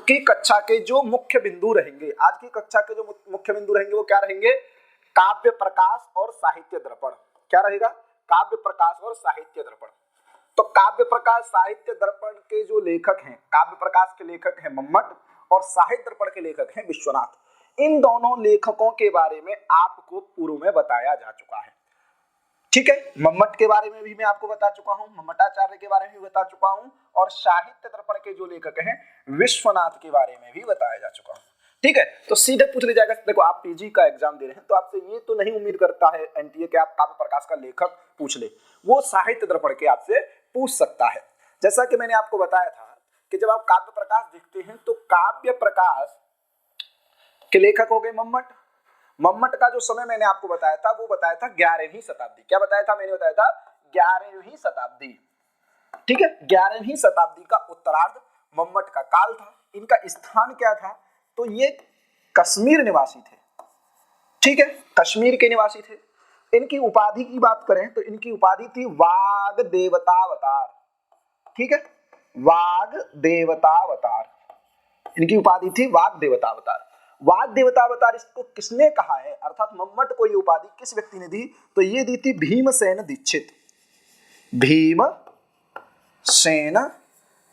की कक्षा के जो मुख्य बिंदु रहेंगे, आज की कक्षा के जो मुख्य बिंदु रहेंगे वो क्या रहेंगे? काव्य प्रकाश और साहित्य दर्पण। क्या रहेगा? काव्य प्रकाश और साहित्य दर्पण। तो काव्य प्रकाश साहित्य दर्पण के जो लेखक हैं, काव्य प्रकाश के लेखक हैं मम्मट और साहित्य दर्पण के लेखक हैं विश्वनाथ। इन दोनों लेखकों के बारे में आपको पूर्व में बताया जा चुका है। ठीक है, मम्मट के बारे में भी मैं आपको बता चुका हूं, मम्मटाचार्य के बारे में भी बता चुका हूं, और साहित्य दर्पण के जो लेखक हैं विश्वनाथ के बारे में भी बताया जा चुका हूं। ठीक है, तो सीधे पूछ लिया जाएगा, देखो आप पीजी का एग्जाम दे रहे हैं तो आपसे ये तो नहीं उम्मीद करता है एनटीए के आप काव्य प्रकाश का लेखक पूछ ले, वो साहित्य दर्पण के आपसे पूछ सकता है। जैसा कि मैंने आपको बताया था कि जब आप काव्य प्रकाश देखते हैं तो काव्य प्रकाश के लेखक हो गए मम्मट। मम्मट का जो समय मैंने आपको बताया था वो बताया था 11वीं शताब्दी। क्या बताया था? मैंने बताया था 11वीं शताब्दी। ठीक है, 11वीं शताब्दी का उत्तरार्ध मम्मट का काल था। इनका स्थान क्या था? तो ये कश्मीर निवासी थे। ठीक है, कश्मीर के निवासी थे। इनकी उपाधि की बात करें तो इनकी उपाधि थी वाग देवतावतार। ठीक है, वाग देवतावतार इनकी उपाधि थी, वाग देवतावतार। वाग देवतावतार इसको किसने कहा है, अर्थात मम्मट को ये उपाधि किस व्यक्ति ने दी? तो ये दी थी भीमसेन दीक्षित। भीमसेन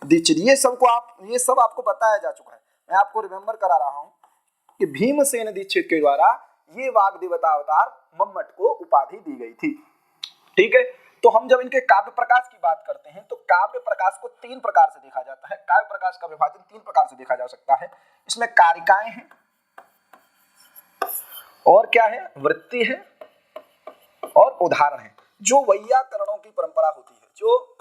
दीक्षित। ये सब आपको बताया जा चुका है, मैं आपको रिमेंबर करा रहा हूं कि भीमसेन दीक्षित के द्वारा ये वाग देवतावतार मम्मट को उपाधि दी गई थी। ठीक है, तो हम जब इनके काव्य प्रकाश की बात करते हैं तो काव्य प्रकाश को 3 प्रकार से देखा जाता है। काव्य प्रकाश का विभाजन 3 प्रकार से देखा जा सकता है। इसमें कारिकाएं हैं और क्या है, वृत्ति है और उदाहरण है। जो वैयाकरणों की परंपरा होती है, जो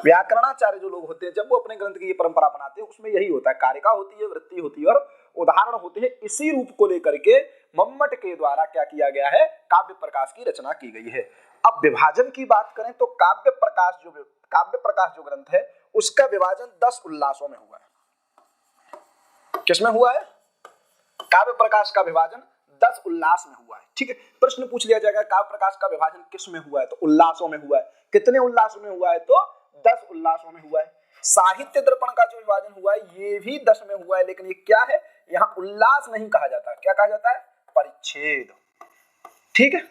व्याकरणाचार्य जो लोग होते हैं, जब वो अपने ग्रंथ की ये परंपरा बनाते हैं उसमें यही होता है, कारिका होती है, वृत्ति होती है और उदाहरण होते हैं। इसी रूप को लेकर के मम्मट के द्वारा क्या किया गया है, काव्य प्रकाश की रचना की गई है। अब विभाजन की बात करें तो काव्य प्रकाश जो ग्रंथ है उसका विभाजन 10 उल्लासों में हुआ है। किसमें हुआ है? काव्य प्रकाश का विभाजन 10 उल्लास में हुआ है। ठीक है, प्रश्न पूछ लिया जाएगा काव्य प्रकाश का विभाजन किस में हुआ है, तो उल्लासों में हुआ है। कितने उल्लासों में हुआ है? तो 10 उल्लासों में हुआ है। साहित्य दर्पण का जो विभाजन हुआ है ये भी 10 में हुआ है, लेकिन ये क्या है, यहाँ उल्लास नहीं कहा जाता। क्या कहा जाता है? परिच्छेद। ठीक है,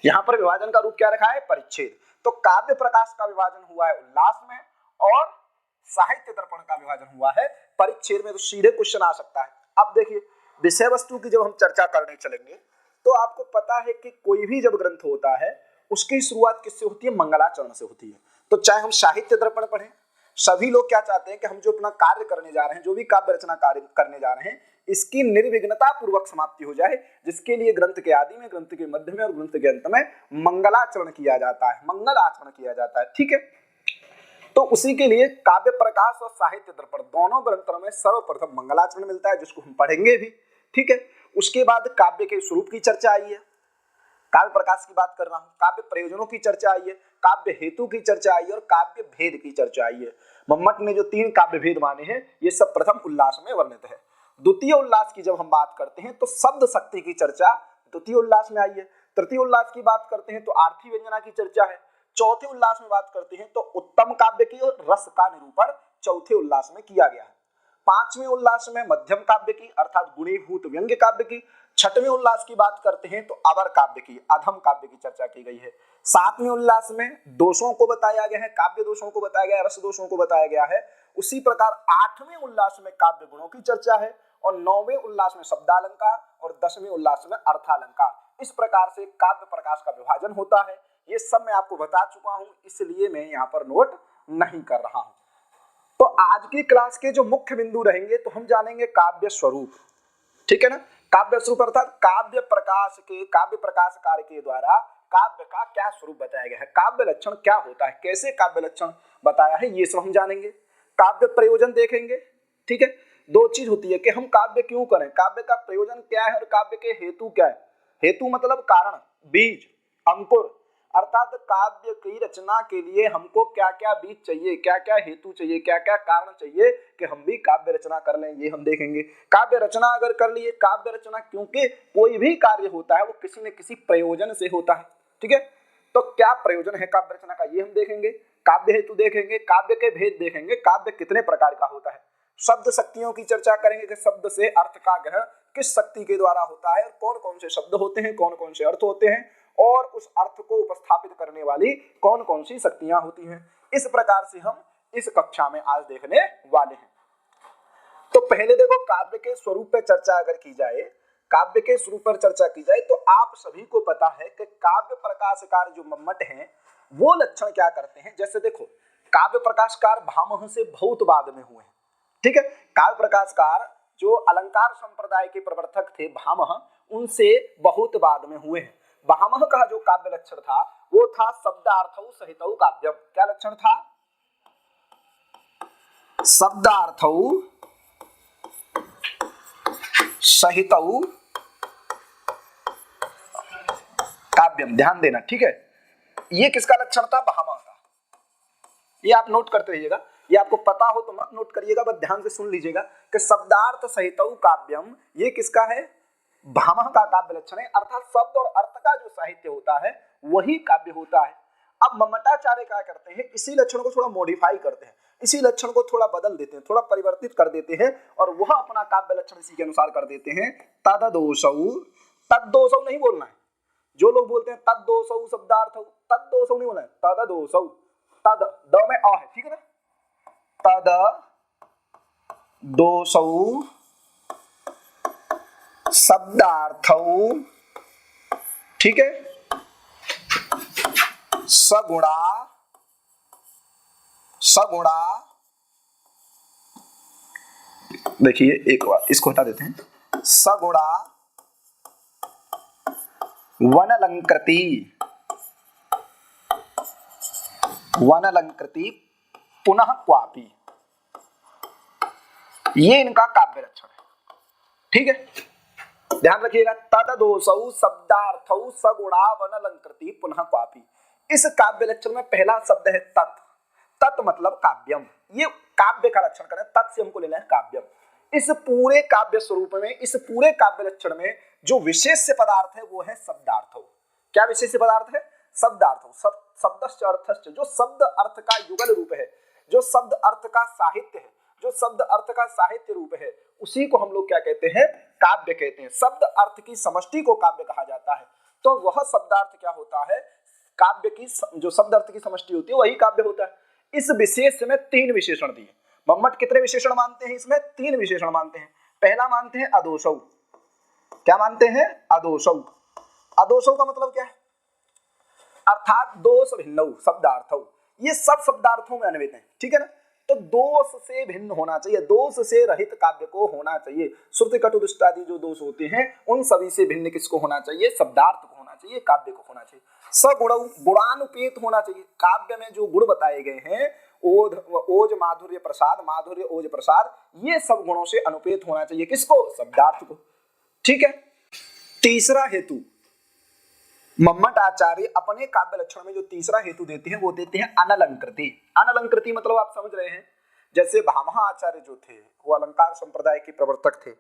यहाँ पर विभाजन का रूप क्या रखा है? परिच्छेद। तो काव्य प्रकाश का विभाजन हुआ है उल्लास में और साहित्य दर्पण का विभाजन हुआ है परिच्छेद में। तो सीधे क्वेश्चन आ सकता है। अब देखिए, विषय वस्तु की जब हम चर्चा करने चलेंगे तो आपको पता है कि कोई भी जब ग्रंथ होता है उसकी शुरुआत किससे होती है? मंगलाचरण से होती है। तो चाहे हम साहित्य दर्पण पढ़ें, सभी लोग क्या चाहते हैं कि हम जो अपना कार्य करने जा रहे हैं, जो भी काव्य रचना कार्य करने जा रहे हैं, इसकी निर्विघ्नता पूर्वक समाप्ति हो जाए, जिसके लिए ग्रंथ के आदि में, ग्रंथ के मध्य में और ग्रंथ के अंत में मंगलाचरण किया जाता है, मंगल आचरण किया जाता है। ठीक है, तो उसी के लिए काव्य प्रकाश और साहित्य दर्पण दोनों ग्रंथों में सर्वप्रथम मंगलाचरण मिलता है, जिसको हम पढ़ेंगे भी। ठीक है, उसके बाद काव्य के स्वरूप की चर्चा आई है, काव्य प्रकाश की बात कर रहा हूं, काव्य प्रयोजनों की चर्चा आई है, काव्य हेतु की चर्चा आई है और काव्य भेद की चर्चा आई है। मम्मट ने जो 3 काव्य भेद माने हैं ये सब प्रथम उल्लास में वर्णित है। द्वितीय उल्लास की जब हम बात करते हैं तो शब्द शक्ति की चर्चा द्वितीय उल्लास में आई है। तृतीय उल्लास की बात करते हैं तो आर्थी व्यंजना की चर्चा है। चौथे उल्लास में बात करते हैं तो उत्तम काव्य की और रस का निरूपण चौथे उल्लास में किया गया है। 5वें उल्लास में मध्यम काव्य की अर्थात गुणीभूत व्यंग्य काव्य की। 6वें उल्लास की बात करते हैं तो अवर काव्य की, अधम काव्य की चर्चा की गई है। 7वें उल्लास में दोषों को बताया गया है, काव्य दोषों को बताया गया है, रस दोषों को बताया गया है। उसी प्रकार 8वें उल्लास में काव्य गुणों की चर्चा है और 9वें उल्लास में शब्दालंकार और 10वें उल्लास में अर्थालंकार। इस प्रकार से काव्य प्रकाश का विभाजन होता है। ये सब मैं आपको बता चुका हूं, इसलिए मैं यहाँ पर नोट नहीं कर रहा हूं। तो आज की क्लास के जो मुख्य बिंदु रहेंगे तो हम जानेंगे काव्य स्वरूप। ठीक है ना, काव्य स्वरूप अर्थात काव्य प्रकाश कार्य के द्वारा काव्य का क्या स्वरूप बताया गया है, काव्य लक्षण क्या होता है, कैसे काव्य लक्षण बताया है, ये सब हम जानेंगे। काव्य प्रयोजन देखेंगे। ठीक है, 2 चीज होती है कि हम काव्य क्यों करें, काव्य का प्रयोजन क्या है और काव्य के हेतु क्या है। हेतु मतलब कारण, बीज, अंकुर, अर्थात काव्य की रचना के लिए हमको क्या क्या बीज चाहिए, क्या क्या हेतु चाहिए, क्या क्या कारण चाहिए कि हम भी काव्य रचना कर लें, ये हम देखेंगे। काव्य रचना अगर कर लिए, काव्य रचना, क्योंकि कोई भी कार्य होता है वो किसी न किसी प्रयोजन से होता है। ठीक है, तो क्या प्रयोजन है काव्य रचना का ये हम देखेंगे। काव्य हेतु देखेंगे, काव्य के भेद देखेंगे, काव्य कितने प्रकार का होता है। शब्द शक्तियों की चर्चा करेंगे कि शब्द से अर्थ का ग्रहण किस शक्ति के द्वारा होता है और कौन कौन से शब्द होते हैं, कौन कौन से अर्थ होते हैं और उस अर्थ को उपस्थापित करने वाली कौन कौन सी शक्तियां होती हैं। इस प्रकार से हम इस कक्षा में आज देखने वाले हैं। तो पहले देखो, काव्य के स्वरूप पर चर्चा अगर की जाए, काव्य के स्वरूप पर चर्चा की जाए तो आप सभी को पता है कि काव्य प्रकाशकार जो मम्मट हैं वो लक्षण क्या करते हैं। जैसे देखो, काव्य प्रकाशकार भामह से बहुत बाद में हुए हैं, ठीक है। काव्य प्रकाशकार जो अलंकार संप्रदाय के प्रवर्तक थे भामह, उनसे बहुत बाद में हुए हैं। भामह का जो काव्य लक्षण था वो था शब्दार्थौ सहितौ काव्यम। क्या लक्षण था? शब्दार्थौ सहितौ काव्यम। ध्यान देना, ठीक है। ये किसका लक्षण था? भामह का। ये आप नोट करते रहिएगा, ये आपको पता हो तो मत नोट करिएगा, बस ध्यान से सुन लीजिएगा कि शब्दार्थ सहितौ काव्यम ये किसका है? भामह का काव्य लक्षण है। अर्थात शब्द और अर्थ का जो साहित्य होता है वही काव्य होता है। अब मम्मटाचार्य क्या करते हैं, इसी लक्षण को थोड़ा मॉडिफाई करते हैं, इसी लक्षण को थोड़ा बदल देते हैं, थोड़ा परिवर्तित कर देते हैं और वह अपना काव्य लक्षण इसी के अनुसार कर देते हैं। तद्दोषौ, तद्दोषौ नहीं बोलना है। जो लोग बोलते हैं तद्दोषौ शब्दार्थौ, तद्दोषौ नहीं बोलना है, तद्दोषौ। तद द में अ है, ठीक है ना। तद्दोषौ शब्दार्थौ, ठीक है। सगुणा, सगुणा, देखिए एक बार इसको हटा देते हैं। सगुणा वनलंकृति, वनलंकृति पुनः क्वापि, ये इनका काव्य लक्षण है, ठीक है। ध्यान रखिएगा, तद्दोषौ शब्दार्थौ सगुणा वनलंकृति पुनः क्वापि। इस काव्य लक्षण में पहला शब्द है तत्। तत् मतलब काव्यम, ये काव्य का लक्षण करें, तत् से हमको लेना है काव्यम। इस पूरे काव्य स्वरूप में, इस पूरे काव्य लक्षण में जो विशेष पदार्थ है वो है शब्दार्थौ। क्या विशेष पदार्थ है? शब्दार्थौ। शब्दस्य अर्थस्य, जो शब्द अर्थ का युगल रूप है, जो शब्द अर्थ का साहित्य है, जो शब्द अर्थ का साहित्य रूप है, उसी को हम लोग क्या कहते हैं? काव्य कहते हैं। शब्द अर्थ की समष्टि को काव्य कहा जाता है। तो वह शब्दार्थ क्या होता है? काव्य की जो शब्द अर्थ की समष्टि होती है वही काव्य होता है। इस विशेष में तीन विशेषण दिए। मम्मट कितने विशेषण मानते हैं? इसमें तीन विशेषण मानते हैं। पहला मानते हैं अदोषौ। क्या मानते हैं? अदोषौ। अदोषौ का मतलब क्या है? अर्थात दोष भिन्नौ शब्दार्थौ। ये सब शब्दार्थों में अन्वित है, ठीक है ना। तो दोष से भिन्न होना चाहिए, दोष से रहित काव्य को होना चाहिए। श्रुति कटु दुष्टादि जो दोष होते हैं उन सभी से भिन्न किसको होना चाहिए? शब्दार्थ को होना चाहिए, काव्य को होना चाहिए। सगुणौ, गुणानुपेत होना चाहिए। काव्य में जो गुण बताए गए हैं, ओज, ओज माधुर्य प्रसाद, माधुर्य ओज प्रसाद, ये सब गुणों से अनुपेत होना चाहिए। किसको? शब्दार्थ को, ठीक है। तीसरा हेतु, मम्मट आचार्य अपने काव्य लक्षण में जो तीसरा हेतु देते हैं वो देते हैं अनलंकृति। अनलंकृति मतलब आप समझ रहे हैं, जैसे भामह आचार्य जो थे वो अलंकार संप्रदाय के प्रवर्तक थे।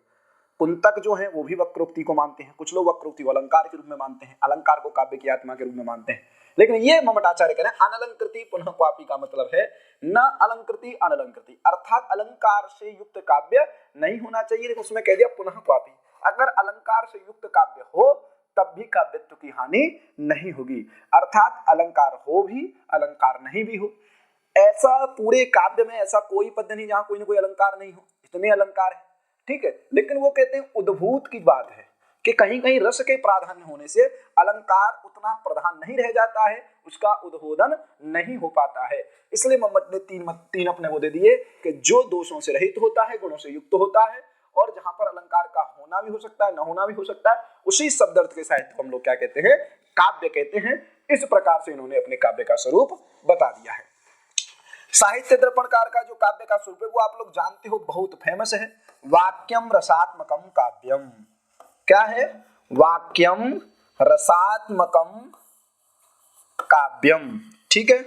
कुंतक जो है वो भी वक्रोक्ति को मानते हैं, कुछ लोग वक्रोक्ति को अलंकार के रूप में मानते हैं, अलंकार को काव्य की आत्मा के रूप में मानते हैं। लेकिन ये मम्मट आचार्य कह रहे हैं अनलंकृति पुनः क्वापि का मतलब है न अलंकृति अनलंकृति, अर्थात अलंकार से युक्त काव्य नहीं होना चाहिए, लेकिन उसमें कह दिया पुनः क्वापि। अगर अलंकार से युक्त काव्य हो तब भी काव्यत्व की हानि नहीं होगी, अर्थात अलंकार हो भी अलंकार नहीं भी हो। ऐसा पूरे काव्य में ऐसा कोई पद नहीं जहां कोई ना कोई अलंकार नहीं हो, इतने अलंकार है, ठीक है। लेकिन वो कहते हैं उद्भूत की बात है कि कहीं कहीं रस के प्राधान्य होने से अलंकार उतना प्रधान नहीं रह जाता है, उसका उद्बोधन नहीं हो पाता है। इसलिए मम्मट ने तीन अपने वो दे दिए कि जो दोषों से रहित होता है, गुणों से युक्त होता है, और जहां पर अलंकार का होना भी हो सकता है, न होना भी हो सकता है, उसी शब्दार्थ के साहित्य को हम लोग क्या कहते हैं? काव्य कहते हैं। इस प्रकार से इन्होंने अपने काव्य का स्वरूप बता दिया है। साहित्य दर्पणकार का जो काव्य का स्वरूप है वो आप लोग जानते हो, बहुत फेमस है। वाक्यम रसात्मकम काव्यम। क्या है? वाक्यम रसात्मकम काव्यम, ठीक है।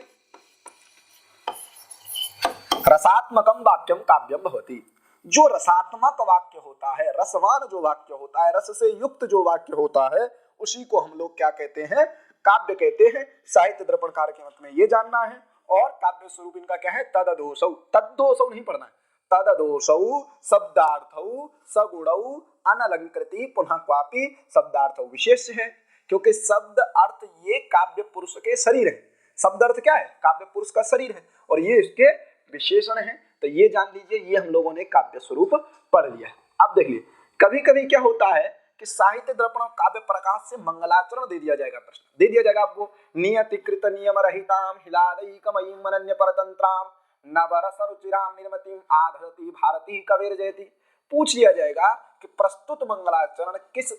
रसात्मकम वाक्यम काव्यम भवति। जो रसात्मक वाक्य होता है, रसवान जो वाक्य होता है, रस से युक्त जो वाक्य होता है, उसी को हम लोग क्या कहते हैं? काव्य कहते हैं। साहित्य दर्पणकार के मत में ये जानना है। और काव्य स्वरूप इनका क्या है? तद्दोषौ। तद्दोषौ नहीं पढ़ना है, तददोषौ शब्दार्थौ सगुणौ अनलंकृति पुनः क्वापि शब्दार्थौ विशेष है, क्योंकि शब्द अर्थ ये काव्य पुरुष के शरीर है। शब्द अर्थ क्या है? काव्य पुरुष का शरीर है और ये इसके विशेषण है। तो ये जान लीजिए, ये हम लोगों ने काव्य स्वरूप पढ़ लिया है। अब देखिए, कभी कभी क्या होता है कि साहित्य दर्पण और काव्य प्रकाश से मंगलाचरण दे दिया जाएगा, प्रश्न दे दिया जाएगा आपको। नियतिकृत नियम रहिताम हिलादैकमयीम अनन्य परतंत्राम नवरस रुचिराम निर्मतिम आधरति भारती कबीर जयति। पूछ लिया जाएगा कि प्रस्तुत मंगलाचरण किस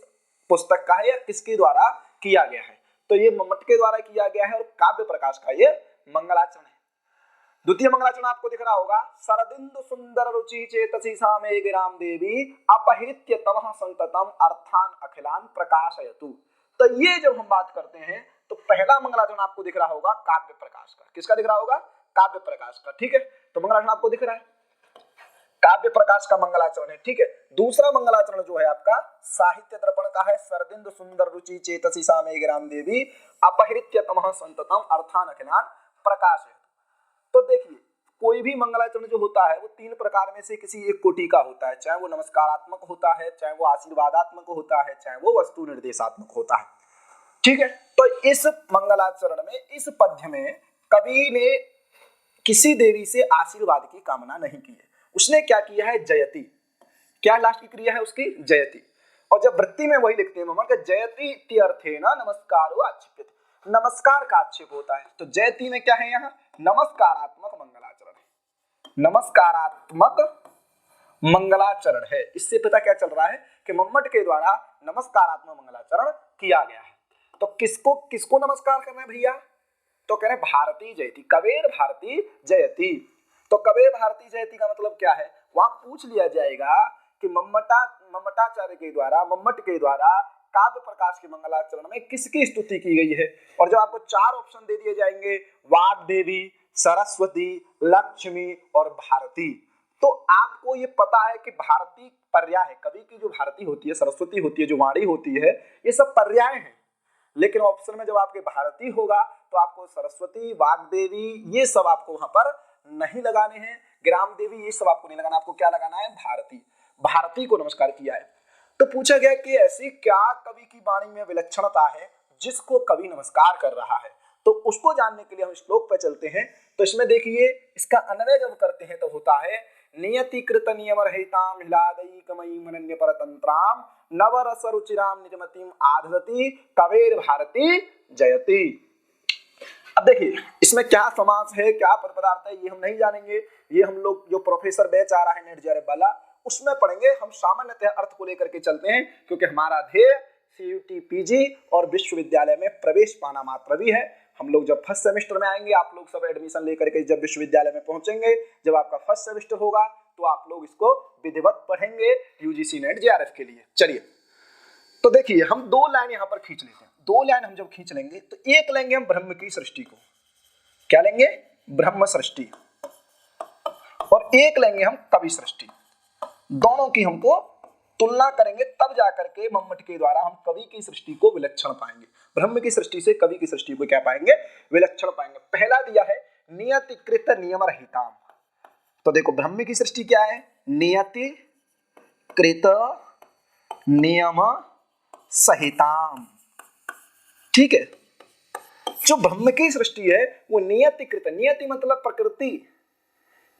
पुस्तक का है या किसके द्वारा किया गया है। तो ये मम्मट के द्वारा किया गया है और काव्य प्रकाश का ये मंगलाचरण है। द्वितीय मंगलाचरण आपको दिख रहा होगा, शरदिंदु सुंदर रुचि चेतसी सामे गिराम देवी अपहृत्य तमः संततम अर्थान अखिलान प्रकाशयतु। तो ये जब हम बात करते हैं तो पहला मंगलाचरण आपको दिख रहा होगा काव्य प्रकाश का। किसका दिख रहा होगा? काव्य प्रकाश का। ठीक है, तो मंगलाचरण आपको दिख रहा है, काव्य प्रकाश का मंगलाचरण है। ठीक है, दूसरा मंगलाचरण जो है आपका साहित्य दर्पण का है, शरदिंदु सुंदर रुचि चेतसी सामे गिराम देवी अपहृत्य तमः संततम अर्थान अखिलान प्रकाशयतु। तो देखिए, कोई भी मंगलाचरण जो होता है वो तीन प्रकार में से किसी एक कोटि का होता है, चाहे वो नमस्कारात्मक होता है, चाहे वो आशीर्वादात्मक होता है, चाहे वो वस्तु निर्देशात्मक होता है। ठीक है, तो इस मंगलाचरण में, इस पद्य में कवि ने किसी देवी से आशीर्वाद की कामना नहीं की है। उसने क्या किया है? जयति। क्या लास्ट की क्रिया है उसकी? जयति। और जब वृत्ति में वही लिखते हैं मम्मा, जयति इत्यर्थेन नमस्कारो आक्षिप्यते, नमस्कार का आक्षेप होता है। तो जयति में क्या है? यहाँ नमस्कारात्मक मंगलाचरण है, नमस्कारात्मक मंगलाचरण है। इससे पता क्या चल रहा है कि मम्मट के द्वारा नमस्कारात्मक मंगलाचरण किया गया है। तो किसको किसको नमस्कार करना है भैया? तो कह रहे भारती जयति, कबीर भारती जयति। तो कबीर भारती जयति का मतलब क्या है? वहां पूछ लिया जाएगा कि मम्मटाचार्य के द्वारा, मम्मट के द्वारा काव्य प्रकाश के मंगलाचरण में किसकी स्तुति की गई है। और जब आपको चार ऑप्शन दे दिए जाएंगे, वाग्देवी, सरस्वती, लक्ष्मी और भारती, तो आपको ये पता है कि भारती पर्याय है। कवि की जो भारती होती है, सरस्वती होती है, जो वाणी होती है, ये सब पर्याय हैं। लेकिन ऑप्शन में जब आपके भारती होगा तो आपको सरस्वती, वाग्देवी ये सब आपको वहां पर नहीं लगाने हैं, ग्राम देवी ये सब आपको नहीं लगाना, आपको क्या लगाना है? भारती। भारती को नमस्कार किया है। तो पूछा गया कि ऐसी क्या कवि की वाणी में विलक्षणता है जिसको कवि नमस्कार कर रहा है। तो उसको जानने के लिए हम श्लोक पर चलते हैं। तो इसमें देखिए, इसका अन्वय जब करते हैं तो होता है, नियतिकृत नियम रहिताम हिलादैकमयीम अनन्य परतंत्राम नवरस रुचिराम निजमतिम आधरति कबीर भारती जयति। अब देखिए, इसमें क्या समास है, क्या पद पदार्थ है, ये हम नहीं जानेंगे। ये हम लोग जो प्रोफेसर बैच आ रहा है नेट जरे वाला, उसमें पढ़ेंगे। हम सामान्यतः अर्थ को लेकर के चलते हैं, क्योंकि हमारा ध्येय सीयूटी पीजी और विश्वविद्यालय में प्रवेश पाना मात्र भी है। हम लोग जब फर्स्ट सेमेस्टर में आएंगे, आप लोग सब एडमिशन लेकर के जब विश्वविद्यालय में पहुंचेंगे, जब आपका फर्स्ट सेमेस्टर होगा, तो आप लोग इसको विधिवत पढ़ेंगे यूजीसी नेट जेआरएफ के लिए। चलिए, तो देखिए, हम दो लाइन यहाँ पर खींच लेते हैं। दो लाइन हम जब खींच लेंगे तो एक लेंगे हम ब्रह्म की सृष्टि को, क्या लेंगे? ब्रह्म सृष्टि। और एक लेंगे हम कवि सृष्टि। दोनों की हमको तुलना करेंगे, तब जाकर के मम्मट के द्वारा हम कवि की सृष्टि को विलक्षण पाएंगे। ब्रह्म की सृष्टि से कवि की सृष्टि को क्या पाएंगे? विलक्षण पाएंगे। पहला दिया है नियतिकृत नियम रहिताम। तो देखो, ब्रह्म की सृष्टि क्या है? नियतिकृत नियम सहिताम। ठीक है, जो ब्रह्म की सृष्टि है वो नियतिकृत, नियति मतलब प्रकृति,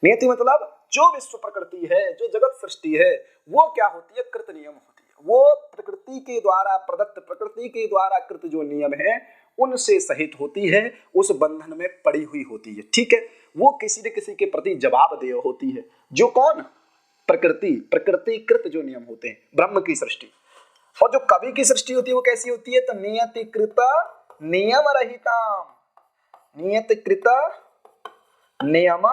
नियति मतलब जो विश्व प्रकृति है, जो जगत सृष्टि है, वो क्या होती है? कृत नियम होती है। वो प्रकृति के द्वारा प्रदत्त, प्रकृति के द्वारा कृत जो नियम है उनसे सहित होती है, उस बंधन में पड़ी हुई होती है। ठीक है, वो किसी न किसी के प्रति जवाबदेह होती है। जो कौन? प्रकृति, प्रकृति कृत जो नियम होते हैं, ब्रह्म की सृष्टि। और जो कवि की सृष्टि होती है वो कैसी होती है? तो नियतिकृत नियम रहिताम, नियतिकृत नियम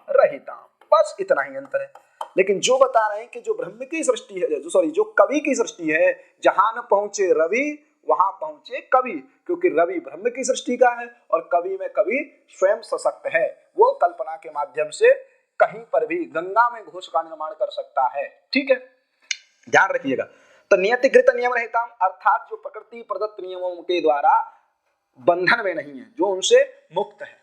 रहिताम। बस इतना ही अंतर है। लेकिन जो बता रहे हैं कि जो ब्रह्म की सृष्टि है, जो कवि की सृष्टि है, जहां न पहुंचे रवि वहां पहुंचे कवि, क्योंकि रवि ब्रह्म की सृष्टि का है और कवि में कवि स्वयं सशक्त है। वो कल्पना के माध्यम से कहीं पर भी गंगा में घोष का निर्माण कर सकता है। ठीक है, ध्यान रखिएगा। तो नियतिकृत नियम रहता, अर्थात जो प्रकृति प्रदत्त नियमों के द्वारा बंधन में नहीं है, जो उनसे मुक्त है।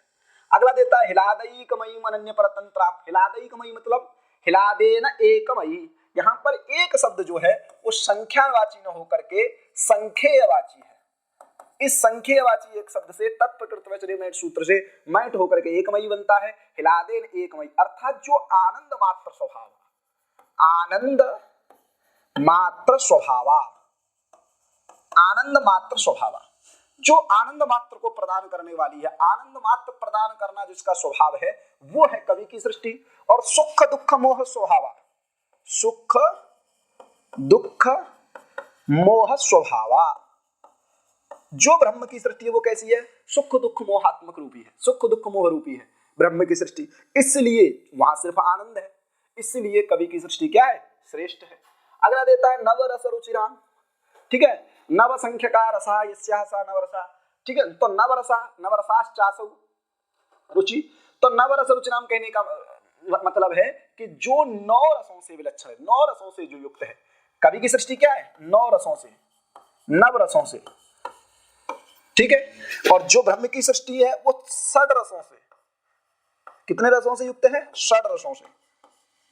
अगला देता है हिलादैकमयीम अनन्य परतंत्राम। हिलादैकमयी मतलब हिलादेन एकमयी, यहाँ पर एक शब्द जो है वो संख्यावाची न होकर के संख्येयवाची है। इस संख्येयवाची एक शब्द से तत्प्रकृतवचन सूत्र से मैट होकर के एकमयी बनता है। हिलादेन एकमयी अर्थात जो आनंद मात्र स्वभाव, आनंद मात्र स्वभाव, आनंद मात्र स्वभाव, जो आनंद मात्र को प्रदान करने वाली है, आनंद मात्र प्रदान करना जिसका स्वभाव है वो है कवि की सृष्टि। और सुख दुख मोह स्वभाव, सुख दुख मोह स्वभाव, जो ब्रह्म की सृष्टि है वो कैसी है? सुख दुख मोहात्मक रूपी है, सुख दुख मोह रूपी है ब्रह्म की सृष्टि, इसलिए वहां सिर्फ आनंद है, इसलिए कवि की सृष्टि क्या है? श्रेष्ठ है। अगला देता है नव रस रुचिराम, ठीक है, नव संख्यका रसा यस्याः सा नवरसा, ठीक है, तो नवरसा नवरसाश्चासौ रुचि, तो नवरस रुचिराम कहने का मतलब है कि जो 9 रसों से विलक्षण है, 9 रसों से जो युक्त है। कवि की सृष्टि क्या है? 9 रसों से, नव रसों से, ठीक है। और जो ब्रह्म की सृष्टि है वो 6 रसों से, कितने रसों से युक्त है? 6 रसों से,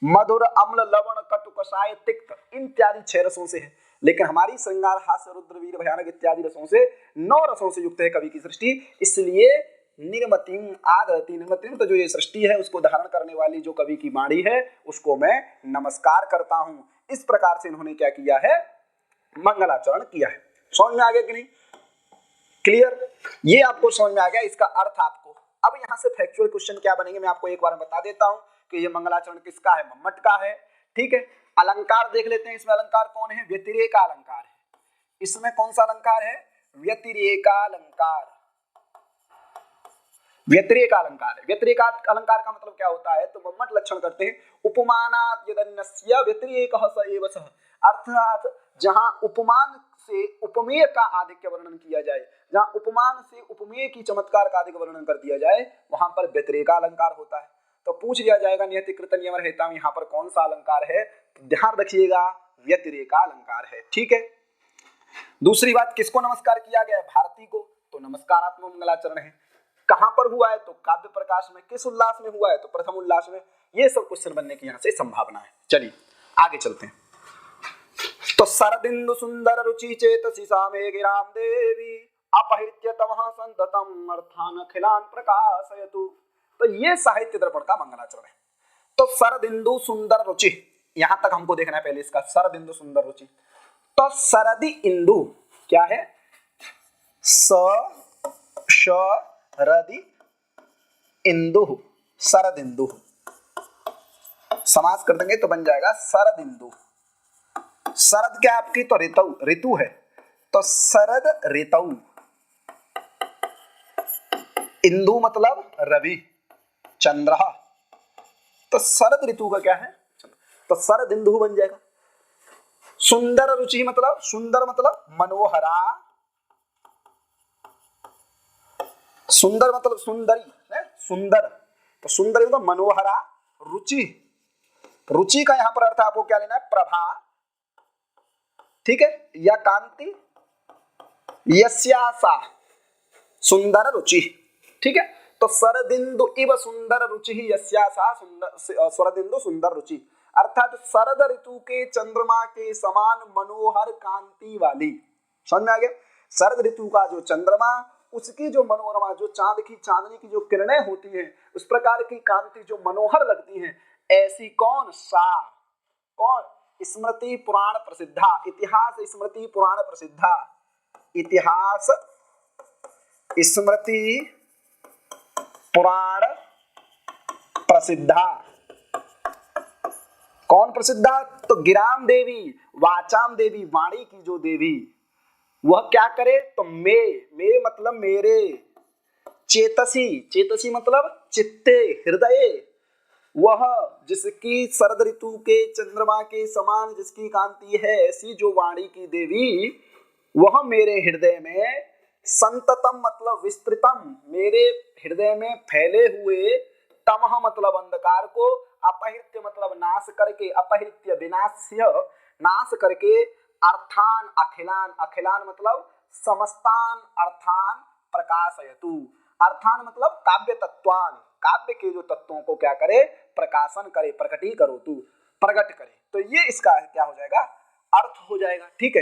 मधुर अम्ल लवण कटु कषाय तिक्त इत्यादि 6 रसों से है। लेकिन हमारी श्रृंगार हास्य रुद्र वीर भयानक इत्यादि रसों से 9 रसों से युक्त है कवि की सृष्टि। इसलिए निर्मतिम आदति, निर्मतिम तो जो ये सृष्टि है उसको धारण करने वाली जो कवि की वाणी है उसको मैं नमस्कार करता हूं। इस प्रकार से इन्होंने क्या किया है? मंगलाचरण किया है। समझ में आ गया कि नहीं? क्लियर? ये आपको समझ में आ गया, इसका अर्थ आपको। अब यहाँ से फैक्चुअल क्वेश्चन क्या बनेंगे मैं आपको एक बार बता देता हूँ कि ये मंगलाचरण किसका है? मम्मट का है, ठीक है। अलंकार देख लेते हैं, इसमें अलंकार कौन है? व्यतिरेका अलंकार है। इसमें कौन सा अलंकार है? व्यतिरेका अलंकार, व्यतिरेका अलंकार है। व्यतिरेका अलंकार का मतलब क्या होता है? तो मम्मट लक्षण करते हैं उपमानात् यदन्यस्य व्यतिरेकः स एव सः, अर्थात जहां उपमान से उपमेय का आधिक्य वर्णन किया जाए, जहां उपमान से उपमेय की चमत्कार का आधिक्य वर्णन कर दिया जाए वहां पर व्यतिरेका अलंकार होता है। तो पूछ लिया जाएगा नियति कृत नियम रहता यहाँ पर कौन सा अलंकार है? तो ध्यान रखिएगा व्यतिरेका अलंकार है, ठीक है। दूसरी बात, किसको नमस्कार किया गया है? भारती को, तो नमस्कारात्मक मंगलाचरण है। कहां पर हुआ है? तो काव्य प्रकाश में। किस उल्लास में हुआ है? तो प्रथम उल्लास में। ये सब क्वेश्चन बनने की यहाँ से संभावना है। चलिए आगे चलते हैं। तो शरदिंदु सुंदर रुचि चेतसी सामे गिराम देवी अपहृत्य तमः संततम अर्थान अखिलान प्रकाशयतु। तो ये साहित्य दर्पण का मंगलाचरण है। तो शरदिंदु सुंदर रुचि, यहां तक हमको देखना है पहले इसका। शरदिंदु सुंदर रुचि, तो शरदि इंदु क्या है? शरदि इंदु, शरदिंदु समास कर देंगे तो बन जाएगा शरदिंदु। शरद क्या आपकी? तो ऋतु, ऋतु है, तो शरद ऋतु। इंदु मतलब रवि, चंद्र, तो शरद ऋतु का क्या है? तो शरद इंदु बन जाएगा। सुंदर रुचि मतलब, सुंदर मतलब मनोहरा, सुंदर मतलब सुंदरी है, सुंदर, तो सुंदरी मतलब मनोहरा। रुचि, रुचि का यहां पर अर्थ आपको क्या लेना है? प्रभा, ठीक है, या कांति, यस्यासा सुंदर रुचि, ठीक है। तो शरदिंदु इव सुंदर रुचि यस्यासा शरदिंदु सुंदर रुचि, अर्थात शरद ऋतु के चंद्रमा के समान मनोहर कांति वाली। समझ में आ गया? शरद ऋतु का जो चंद्रमा, उसकी जो मनोरमा, जो चांद की चांदनी की जो किरणें होती हैं, उस प्रकार की कांति जो मनोहर लगती हैं, ऐसी कौन? सा, कौन? स्मृति पुराण प्रसिद्धा, इतिहास स्मृति पुराण प्रसिद्धा, इतिहास स्मृति पुराण प्रसिद्धा। कौन प्रसिद्धा? तो गिराम देवी, वाचाम देवी, वाणी की जो देवी, वह क्या करे? तो मे मतलब मेरे, चेतसी, चेतसी मतलब चित्ते, हृदय, वह जिसकी शरद ऋतु के चंद्रमा के समान जिसकी कांति है, ऐसी जो वाणी की देवी, वह मेरे हृदय में संततम मतलब विस्तृतम, मेरे हृदय में फैले हुए, तमह मतलब अंधकार को, अपहृत्य मतलब नाश करके, अपहृत्य विनाश्य नाश करके, अर्थान अखिलान, अखिलान मतलब समस्तान, अर्थान प्रकाशयतु, अर्थान मतलब काव्य तत्वान, काव्य के जो तत्वों को क्या करे, प्रकाशन करे, प्रकटी करो तू, प्रकट करे। तो ये इसका क्या हो जाएगा, अर्थ हो जाएगा। ठीक है,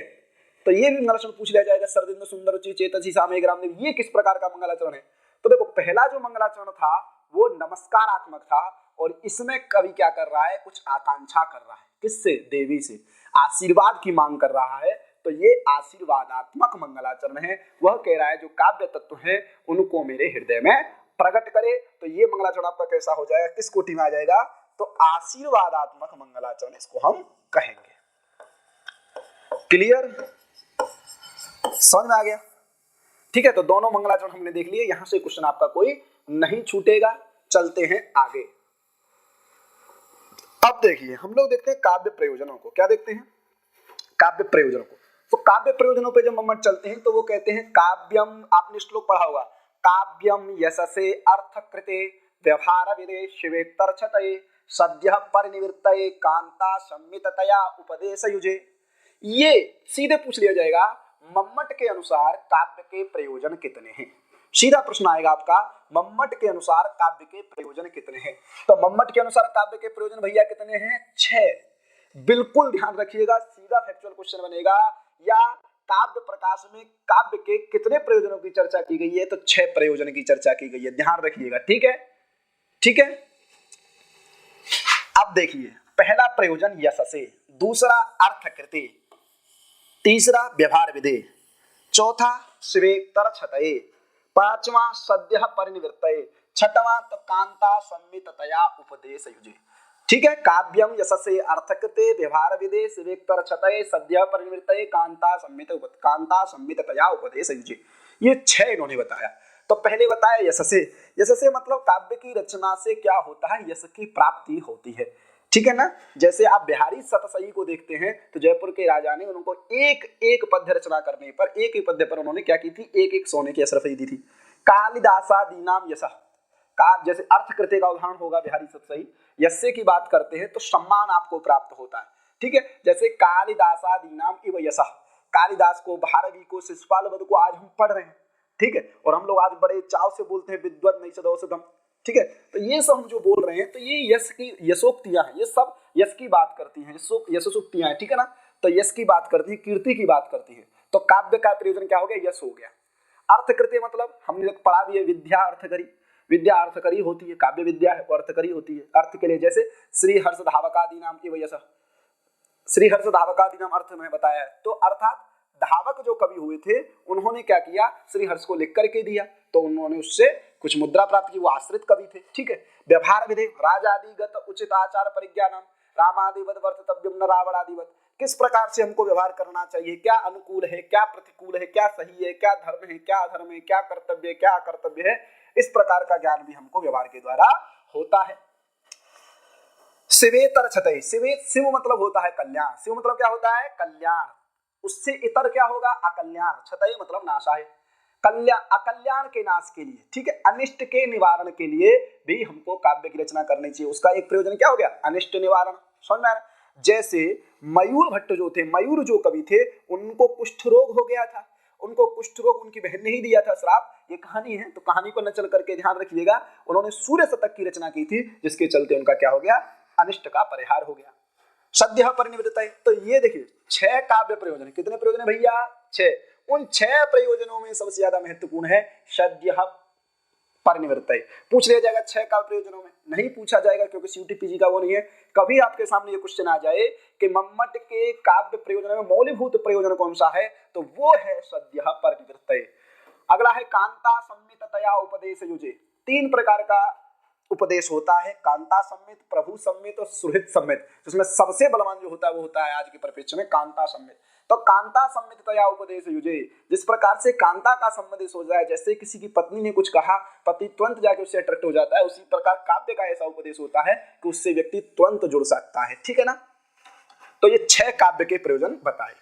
तो ये भी मंगलाचरण पूछ लिया जाएगा। सर्वदिन सुंदर रुचि चेतसी सामयिक रामदेव, ये किस प्रकार का मंगलाचरण है? तो देखो पहला जो मंगलाचरण था वो नमस्कारात्मक था, और इसमें कवि क्या कर रहा है, कुछ आकांक्षा कर रहा है। किससे? देवी से, आशीर्वाद की मांग कर रहा है। तो ये आशीर्वादात्मक मंगलाचरण है। वह कह रहा है जो काव्य तत्व है उनको मेरे हृदय में प्रकट करे। तो ये मंगलाचरण आपका कैसा हो जाएगा, किस कोटि में आ जाएगा? तो आशीर्वादात्मक मंगलाचरण इसको हम कहेंगे। क्लियर, समझ में आ गया? ठीक है, तो दोनों मंगलाचरण हमने देख लिए। यहां से क्वेश्चन आपका कोई नहीं छूटेगा। चलते हैं आगे। अब देखिए हम लोग देखते हैं काव्य प्रयोजनों को। क्या देखते हैं? काव्य प्रयोजनों को। तो काव्य प्रयोजनों पे जब हम चलते हैं तो वो कहते हैं काव्यम, आपने श्लोक पढ़ा होगा, काव्यम यशसे अर्थकृते व्यवहार विदे शिवेत्तरछतये सद्यः परिनिवृत्तये कांता संमिततया उपदेशयुजे। ये सीधे पूछ लिया जाएगा मम्मट के अनुसार काव्य के प्रयोजन कितने हैं। सीधा प्रश्न आएगा आपका, मम्मट के अनुसार काव्य के प्रयोजन कितने हैं? तो मम्मट के अनुसार काव्य के प्रयोजन भैया कितने हैं? 6। बिल्कुल ध्यान रखिएगा, सीधा फैक्चुअल क्वेश्चन बनेगा। या काव्य प्रकाश में काव्य के कितने प्रयोजनों की चर्चा की गई है? तो 6 प्रयोजन की चर्चा की गई है। ध्यान रखिएगा, ठीक है? ठीक है, अब देखिए पहला प्रयोजन यशसे, दूसरा अर्थकृते, तीसरा व्यवहार विधे, चौथा शिवेत्तरछतये, पांचवा सद्यः परिनिवृत्तये, छठवां तो कांता संमिततया उपदेशयुजे। ठीक है, काव्यम यशसे अर्थकृते व्यवहार विधे शिवेत्तरछतये सद्यः परिनिवृत्तये कांता संमिततया उपदेशयुजे। ये 6 इन्होंने बताया। तो पहले बताया यशसे। यशसे मतलब काव्य की रचना से क्या होता है, यश की प्राप्ति होती है। ठीक है ना? जैसे आप बिहारी सतसई को देखते हैं तो जयपुर के राजा ने उनको एक एक पद्य रचना करने पर, एक एक पद्य पर उन्होंने क्या की थी, एक एक सोने की अशरफी दी थी। कालिदासादीनाम यशः का, जैसे अर्थकृते का उदाहरण होगा बिहारी सतसई। यस्य की बात करते हैं तो सम्मान आपको प्राप्त होता है। ठीक है, जैसे कालिदासादीनाम इव यशः, कालिदास को, भारवी को, शिशुपाल वध को आज हम पढ़ रहे हैं। ठीक है, और हम लोग आज बड़े चाव से बोलते हैं विद्वत नहीं सदौषधम। ठीक है, तो ये सब हम जो बोल रहे हैं तो ये यश की यशोक्तियां हैं, ये सब यश की बात करती हैं, यशोक्तियां हैं। ठीक है ना? तो यश की बात करती है, कीर्ति की बात करती है। तो काव्य का प्रयोजन क्या हो गया, यश हो गया। अर्थकृत्य मतलब हमने पढ़ा भी है, विद्या अर्थकरी, विद्या अर्थकरी होती है, काव्य विद्या है वो अर्थकरी होती है अर्थ के लिए। जैसे श्री हर्ष धावकादीनाम इव यशः, श्री हर्ष धावकादीनाम अर्थ में बताया है। तो अर्थात धावक जो कवि हुए थे उन्होंने क्या किया, श्री हर्ष को लिख करके दिया, तो उन्होंने उससे कुछ मुद्रा प्राप्त की, वो आश्रित कवि थे। ठीक है, व्यवहार विधे राजादिगत उचित आचार परिज्ञानम रामादिवत वर्तव्यम न रावणादिवत, किस प्रकार से हमको व्यवहार करना चाहिए, क्या अनुकूल है, क्या प्रतिकूल है, क्या सही है, क्या धर्म है, क्या अधर्म है, क्या कर्तव्य है, क्या अकर्तव्य है, इस प्रकार का ज्ञान भी हमको व्यवहार के द्वारा होता है। शिवेत्तरछतये, शिव मतलब होता है कल्याण, शिव मतलब क्या होता है, कल्याण। उससे इतर क्या होगा, अकल्याण। छतये मतलब नाशा है, कल्याण, अकल्याण के नाश के लिए। ठीक है, अनिष्ट के निवारण के लिए भी हमको काव्य की रचना करनी चाहिए। उसका एक प्रयोजन क्या हो गया, अनिष्ट निवारण। समझ में आ रहा? जैसे मयूर भट्ट जो थे, मयूर जो कवि थे, उनको कुष्ठ रोग हो गया था, उनको कुष्ठ रोग उनकी बहन ने ही दिया था श्राप। ये कहानी है, तो कहानी को न चल करके ध्यान रखिएगा। उन्होंने सूर्य शतक की रचना की थी, जिसके चलते उनका क्या हो गया, अनिष्ट का परिहार हो गया। सद्यः परिनिवृत्तये, तो ये देखिए 6 काव्य प्रयोजन। कितने प्रयोजन है भैया, 6। उन 6 प्रयोजनों में सबसे ज्यादा महत्वपूर्ण है सद्यः परिनिवृत्तये। पूछ लिया जाएगा 6 काव्य प्रयोजनों में, नहीं पूछा जाएगा क्योंकि सीयूटीपीजी का वो नहीं है। कभी आपके सामने ये क्वेश्चन आ जाए कि मम्मट के काव्य प्रयोजन में मौलिभूत प्रयोजन कौन सा है, तो वो है सद्यः परिनिवृत्तये। अगला है कांता संमिततया उपदेशयुजे। 3 प्रकार का उपदेश होता है, कांता सम्मित, प्रभु सम्मित और सुहृद सम्मित। जिसमें सबसे बलवान जो होता है वो होता है आज के परिप्रेक्ष्य में कांता सम्मित। तो कांता सम्मिततया उपदेशयुजे, जिस प्रकार से कांता का संदेश हो जाए, जैसे किसी की पत्नी ने कुछ कहा, पति तुरंत जाके उससे अट्रैक्ट हो जाता है, उसी प्रकार काव्य का ऐसा उपदेश होता है कि उससे व्यक्ति तुरंत जुड़ सकता है। ठीक है ना? तो ये 6 काव्य के प्रयोजन बताए।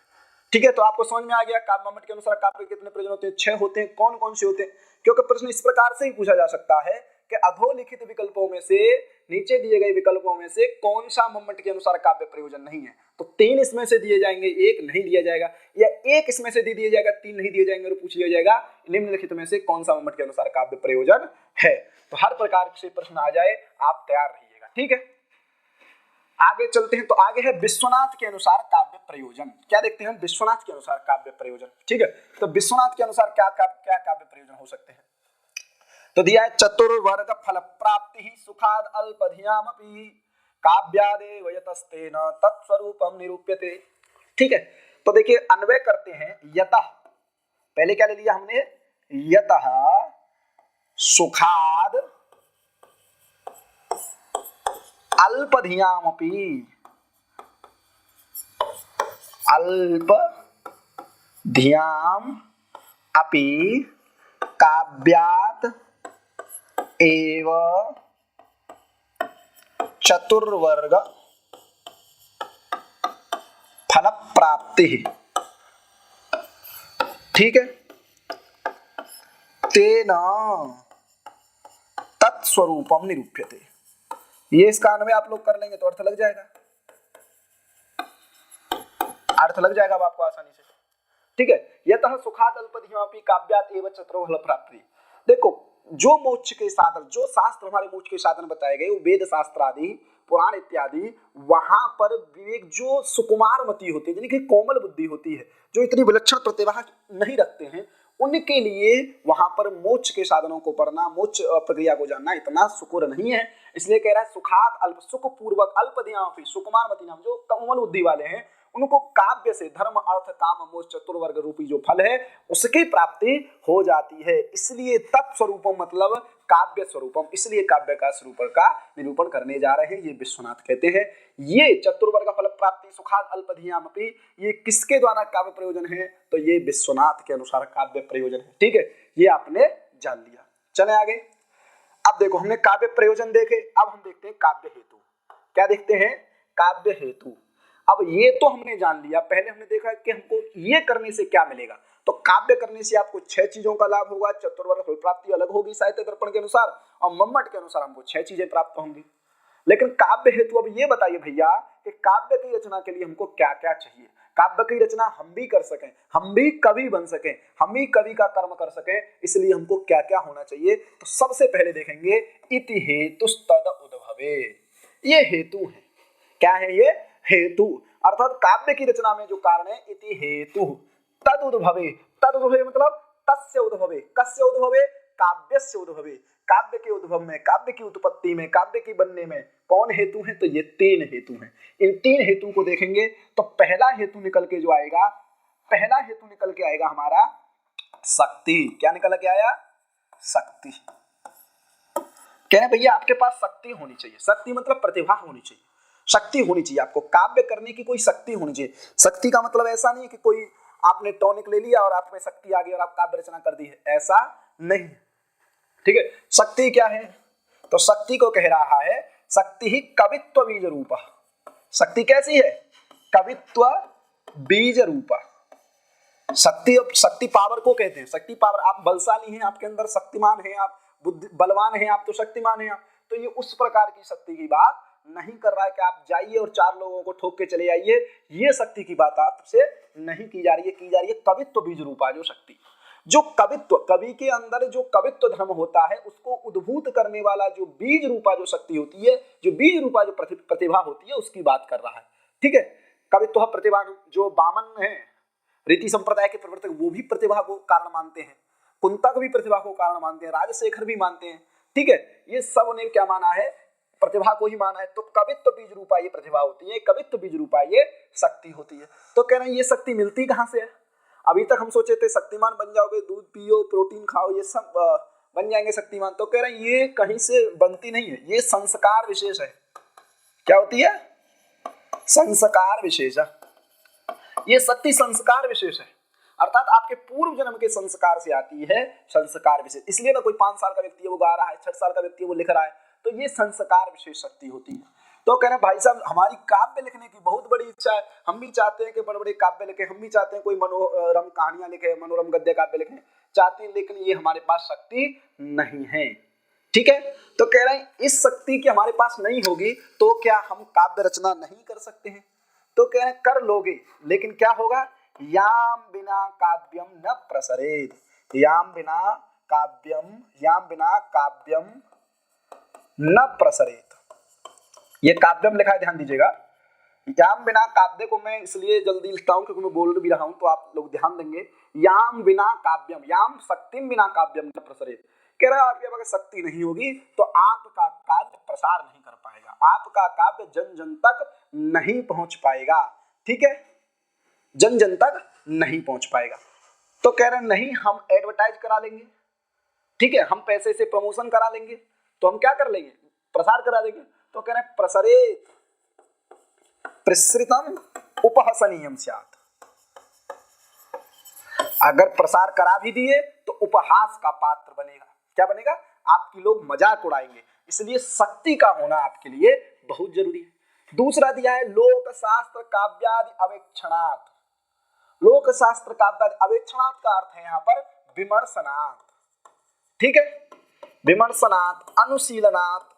ठीक है, तो आपको समझ में आ गया काव्य मम्मट के अनुसार काव्य के कितने प्रयोजन होते हैं, 6 होते हैं। कौन कौन से होते हैं? क्योंकि प्रश्न इस प्रकार से ही पूछा जा सकता है कि अधोलिखित विकल्पों में से, नीचे दिए गए विकल्पों में से कौन सा मम्मट के अनुसार काव्य प्रयोजन नहीं है। तो 3 इसमें से दिए जाएंगे, 1 नहीं दिया जाएगा, या 1 इसमें से दिया जाएगा, 3 नहीं दिए जाएंगे, और पूछ लिया जाएगा निम्नलिखित में से कौन सा मम्मट के अनुसार काव्य प्रयोजन है। तो हर प्रकार से प्रश्न आ जाए आप तैयार रहिएगा, ठीक है। आगे चलते हैं, तो आगे है विश्वनाथ के अनुसार काव्य प्रयोजन। क्या देखते हैं विश्वनाथ के अनुसार काव्य प्रयोजन, ठीक है। तो विश्वनाथ के अनुसार क्या काव्य प्रयोजन हो सकते हैं। तो दिया है चतुर्वर्ग फल प्राप्ति सुखाद अल्पधियामपि काव्यादेव यतस्तेन तत्स्वरूपम निरूप्यते, ठीक है। तो देखिए अन्वय करते हैं, यतः, पहले क्या ले लिया हमने, यतः सुखाद अल्पधियामपि, अल्पधियाम अपि काव्यात् एव चतुर्वर्ग फल प्राप्ति, ठीक है, तेन तत्स्वरूपम निरूप्यते। ये इसका अन्वय आप लोग कर लेंगे तो अर्थ लग जाएगा, अर्थ लग जाएगा अब आपको आसानी से, ठीक है। यतः सुखाद अल्पधियामपि काव्यात् एव चतुर्वर्ग फल प्राप्ति। देखो जो मोक्ष के साधन, जो शास्त्र हमारे मोक्ष के साधन बताए गए, वो वेद शास्त्र आदि, पुराण इत्यादि, वहां पर विवेक जो सुकुमार मति होती है, यानी कि कोमल बुद्धि होती है, जो इतनी विलक्षण प्रतिभा नहीं रखते हैं, उनके लिए वहां पर मोक्ष के साधनों को पढ़ना, मोक्ष प्रक्रिया को जानना इतना सुकुर नहीं है। इसलिए कह रहा है सुखात अल्प, सुख पूर्वक, अल्पधियामपि, सुकुमार मति नाम, जो कोमल बुद्धि वाले हैं, उनको काव्य से धर्म अर्थ काम मोक्ष चतुर्वर्ग रूपी जो फल है उसकी प्राप्ति हो जाती है। इसलिए तत्स्वरूपम मतलब काव्य स्वरूपम, इसलिए काव्य का स्वरूप का निरूपण करने जा रहे हैं। ये विश्वनाथ कहते हैं ये चतुर्वर्ग फल प्राप्ति सुखाद अल्पधियामपि, ये किसके द्वारा काव्य प्रयोजन है, तो ये विश्वनाथ के अनुसार काव्य प्रयोजन है, ठीक है। ये आपने जान लिया। चले आगे, अब देखो हमने काव्य प्रयोजन देखे, अब हम देखते हैं काव्य हेतु। क्या देखते हैं, काव्य हेतु। अब ये तो हमने जान लिया, पहले हमने देखा कि हमको ये करने से क्या मिलेगा। तो काव्य करने से आपको 6 चीजों का लाभ होगा। चतुर्वर्ग फल प्राप्ति अलग होगी साहित्य दर्पण के अनुसार, और मम्मट के अनुसार हमको 6 चीजें प्राप्त होंगी। लेकिन काव्य हेतु अब ये बताइए भैया कि काव्य की रचना के लिए हमको क्या क्या चाहिए। काव्य की रचना हम भी कर सकें, हम भी कवि बन सकें, हम भी कवि का कर्म कर सकें, इसलिए हमको क्या क्या होना चाहिए। तो सबसे पहले देखेंगे इति हेतुस्तद उद्भवे। ये हेतु है, क्या है ये, हेतु, अर्थात काव्य की रचना में जो कारण है, इति हेतु तद उद्भवे। तद उद्भवे मतलब तस्य उद्भवे, कस्य उद्भवे, काव्यस्य उद्भवे। काव्य के उद्भव में, काव्य की उत्पत्ति में, काव्य की बनने में कौन हेतु है, तो ये 3 हेतु हैं। इन 3 हेतु को देखेंगे तो पहला हेतु निकल के जो आएगा, पहला हेतु निकल के आएगा हमारा शक्ति। क्या निकल के आया, शक्ति। कह रहे भैया आपके पास शक्ति होनी चाहिए। शक्ति मतलब प्रतिभा होनी चाहिए, शक्ति होनी चाहिए आपको, काव्य करने की कोई शक्ति होनी चाहिए। शक्ति का मतलब ऐसा नहीं है कि कोई आपने टॉनिक ले लिया और आप में शक्ति आ गई और आप काव्य रचना कर दी है, ऐसा नहीं, ठीक है। शक्ति क्या है, तो शक्ति को कह रहा है शक्ति ही कवित्व बीज रूपा। शक्ति कैसी है, कवित्व बीज रूपा। शक्ति, शक्ति पावर को कहते हैं, शक्ति पावर। आप बलशाली हैं, आपके अंदर शक्तिमान है, आप बुद्धि बलवान हैं, आप तो शक्तिमान हैं आप। तो ये उस प्रकार की शक्ति की बात नहीं कर रहा है कि आप जाइए और 4 लोगों को ठोक के चले आइए, ये शक्ति की बात आपसे नहीं की जा रही है। की जा रही है कवित्व बीज रूपा जो शक्ति, जो कवित्व, कवि के अंदर जो कवित्व धर्म होता है उसको उद्भूत करने वाला जो बीज रूपा जो शक्ति होती है, जो बीज रूपा जो प्रतिभा होती है, उसकी बात कर रहा है, ठीक है। कवित्व प्रतिभा, जो वामन है रीति संप्रदाय के प्रवर्तक, वो भी प्रतिभा को कारण मानते हैं, कुंतक भी प्रतिभा को कारण मानते हैं, राजशेखर भी मानते हैं, ठीक है। ये सब ने क्या माना है, प्रतिभा को ही माना है। तो कवित्व बीज रूपा ये प्रतिभा होती है, कवित्व बीज रूपा ये शक्ति होती है। तो कह रहे हैं ये शक्ति मिलती कहाँ से है। अभी तक हम सोचे थे शक्तिमान बन जाओगे, दूध पियो, प्रोटीन खाओ, ये सब बन जाएंगे शक्तिमान। तो कह रहे हैं ये कहीं से बनती नहीं है, ये संस्कार विशेष है। क्या होती है, संस्कार विशेष है। ये शक्ति संस्कार विशेष है, अर्थात आपके पूर्व जन्म के संस्कार से आती है, संस्कार विशेष। इसलिए ना कोई 5 साल का व्यक्ति है वो गा रहा है, 6 साल का व्यक्ति है वो लिख रहा है, तो ये संस्कार विशेष शक्ति होती है। तो कह रहे हैं भाई साहब हमारी काव्य लिखने की बहुत बड़ी इच्छा है, हम भी चाहते हैं कि बड़े बड़े काव्य लिखें, हम भी चाहते हैं कोई मनोरम कहानियां लिखे, मनोरम गद्य काव्य लिखें चाहते हैं, लेकिन ये हमारे पास शक्ति नहीं है। ठीक है। तो कह रहे हैं इस शक्ति की हमारे पास नहीं होगी तो क्या हम काव्य रचना नहीं कर सकते हैं? तो कह रहे हैं कर लोगे, लेकिन क्या होगा? याम बिना काव्यम न प्रसरेत, याम बिना काव्यम न प्रसरेत। ये काव्यम लिखा है, ध्यान दीजिएगा। याम बिना काव्य को मैं इसलिए जल्दी लिखता हूं क्योंकि मैं बोल भी रहा हूं, तो आप लोग ध्यान देंगे। याम बिना काव्यम, याम शक्तिम बिना काव्यम न प्रसरेत। कह रहा है आपके पास शक्ति नहीं होगी तो आपका काव्य प्रसार नहीं कर पाएगा, आपका काव्य जन जन तक नहीं पहुंच पाएगा। ठीक है, जन जन तक नहीं पहुंच पाएगा। तो कह रहे हैं नहीं, हम एडवर्टाइज करा लेंगे, ठीक है, हम पैसे से प्रमोशन करा लेंगे, तो हम क्या कर लेंगे? प्रसार करा देंगे। तो कह रहे हैं प्रसरेत प्रसृतम उपहसनीयम स्यात्। अगर प्रसार करा भी दिए तो उपहास का पात्र बनेगा। क्या बनेगा? आपकी लोग मजाक उड़ाएंगे। इसलिए शक्ति का होना आपके लिए बहुत जरूरी है। दूसरा दिया है लोक शास्त्र काव्यादि अवेक्षणात्। लोक शास्त्र काव्यादि अवेक्षणात् का अर्थ है यहाँ पर विमर्शनात्। ठीक है, विमर्शनात्, अनुशीलनात्,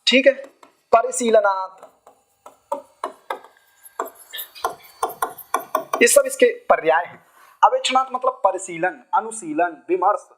ठीक है, परिशीलनात्, ये सब इसके पर्याय हैं। अवेक्षणात् मतलब परिशीलन, अनुशीलन, विमर्श।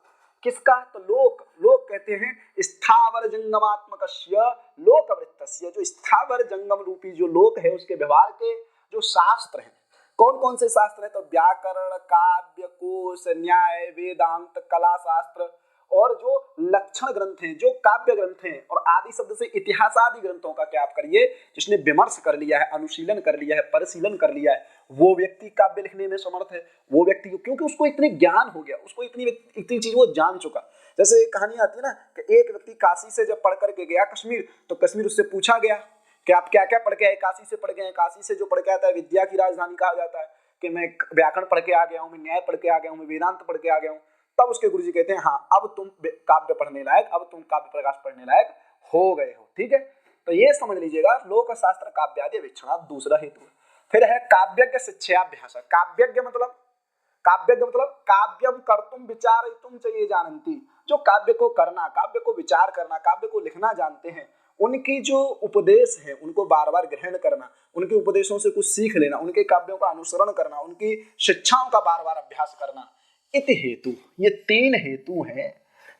किसका? तो लोक, लोक कहते हैं स्थावर जंगमात्मकस्य लोकवृत्तस्य, जो स्थावर जंगम रूपी जो लोक है उसके व्यवहार के जो शास्त्र हैं। कौन कौन से शास्त्र हैं? तो व्याकरण, काव्य, कोश, न्याय, वेदांत, कला शास्त्र और जो लक्षण ग्रंथ हैं, जो काव्य ग्रंथ हैं, और आदि शब्द से इतिहास आदि ग्रंथों का क्या आप करिए, जिसने विमर्श कर लिया है, अनुशीलन कर लिया है, परिशीलन कर लिया है, वो व्यक्ति काव्य लिखने में समर्थ है। वो व्यक्ति क्योंकि उसको इतने ज्ञान हो गया, उसको इतनी चीज वो जान चुका। जैसे एक कहानी आती है ना कि एक व्यक्ति काशी से जब पढ़ करके गया कश्मीर, तो कश्मीर उससे पूछा गया कि आप क्या क्या पढ़ के आए? काशी से पढ़ के आए। काशी से जो पढ़ के आता है विद्या की राजधानी कहा जाता है, कि मैं व्याकरण पढ़ के आ गया हूँ, मैं न्याय पढ़ के आ गया हूँ, मैं वेदांत पढ़ के आ गया हूँ। तब उसके गुरुजी कहते हैं हाँ, अब तुम काव्य पढ़ने लायक, अब तुम काव्य प्रकाश पढ़ने लायक हो गए हो। ठीक है, तो ये समझ लीजिएगा लोक शास्त्र काव्यादि अवेक्षणात् दूसरा हेतु। फिर है काव्यज्ञ शिक्षाभ्यास। काव्यज्ञ मतलब काव्यम कर्तुम विचारयितुम च ये जानन्ति। जो काव्य को करना, काव्य को विचार करना, काव्य को लिखना जानते हैं, उनकी जो उपदेश है उनको बार बार ग्रहण करना, उनके उपदेशों से कुछ सीख लेना, उनके काव्यों का अनुसरण करना, उनकी शिक्षाओं का बार बार अभ्यास करना। इति हेतु, ये तीन हेतु हैं।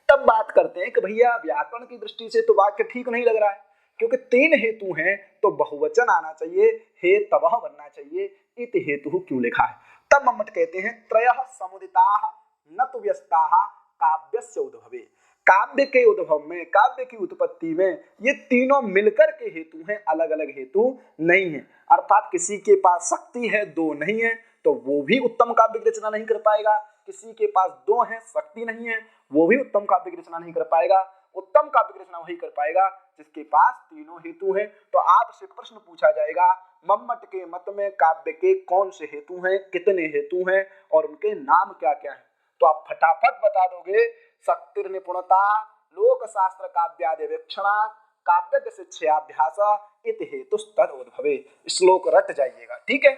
तब बात करते हैं कि भैया व्याकरण की दृष्टि से तो वाक्य ठीक नहीं लग रहा है, क्योंकि तीन हेतु हैं तो बहुवचन आना चाहिए, हे तवह बनना चाहिए, इति हेतु क्यों लिखा है? तब मम्मट कहते हैं त्रयः समुदिताः न तु व्यस्ताः काव्यस्य उद्भवे। काव्य के उद्भव में, काव्य की उत्पत्ति में ये तीनों मिलकर के हेतु हैं, अलग अलग हेतु नहीं है। अर्थात किसी के पास शक्ति है, दो नहीं है, तो वो भी उत्तम काव्य की रचना नहीं कर पाएगा। किसी के पास दो है, शक्ति नहीं है, वो भी उत्तम काव्य की रचना नहीं कर पाएगा। उत्तम काव्य की रचना वही कर पाएगा जिसके पास तीनों हेतु हैं। तो आपसे प्रश्न पूछा जाएगा मम्मट के मत में काव्य के कौन से हेतु हैं, कितने हेतु हैं और उनके नाम क्या क्या हैं? तो आप फटाफट बता दोगे। शक्तिर निपुणता, लोक शास्त्र काव्यादि अवेक्षणात्, काव्यज्ञ शिक्षाभ्यास, इति हेतुस्तद उद्भवे। श्लोक रट जाइएगा, ठीक है।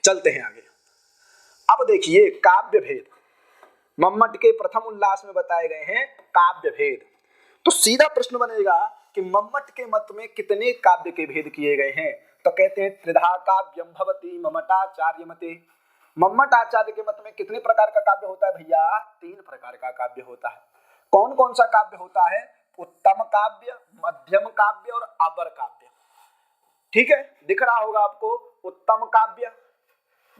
चलते हैं आगे। अब देखिए काव्य भेद मम्मट के प्रथम उल्लास में बताए गए हैं काव्य भेद। तो सीधा प्रश्न बनेगा कि मम्मट के मत में कितने काव्य के भेद किए गए हैं? तो कहते हैं त्रिधा काव्यम भवति मम्मटाचार्य मते। मम्मट आचार्य के मत में कितने प्रकार का काव्य होता है भैया? तीन प्रकार का काव्य होता है। कौन कौन सा काव्य होता है? उत्तम काव्य, मध्यम काव्य और अवर काव्य। ठीक है, दिख रहा होगा आपको। उत्तम काव्य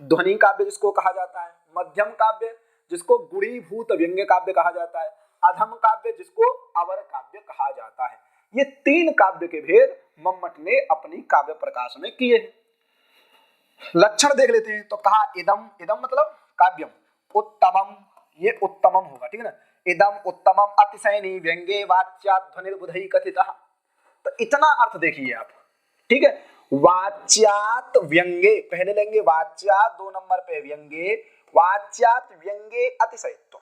ध्वनि काव्य जिसको कहा जाता है, मध्यम काव्य जिसको गुणीभूत व्यंग्य काव्य कहा जाता है, अधम काव्य जिसको अवर काव्य कहा जाता है। ये तीन काव्य के भेद मम्मट ने अपनी काव्य प्रकाश में किए हैं। लक्षण देख लेते हैं। तो कहा इदम, इदम मतलब काव्यम, उत्तमम, ये उत्तमम होगा, ठीक है ना। इदम उत्तमम अतिशयनी व्यंगे वाच्यात् ध्वनिर्बुधै कथितः। तो इतना अर्थ देखिए आप, ठीक है। वाच्यात् व्यंगे पहले लेंगे, वाच्यात् दो नंबर पे व्यंगे, वाच्यात् व्यंगे अतिशयत्व।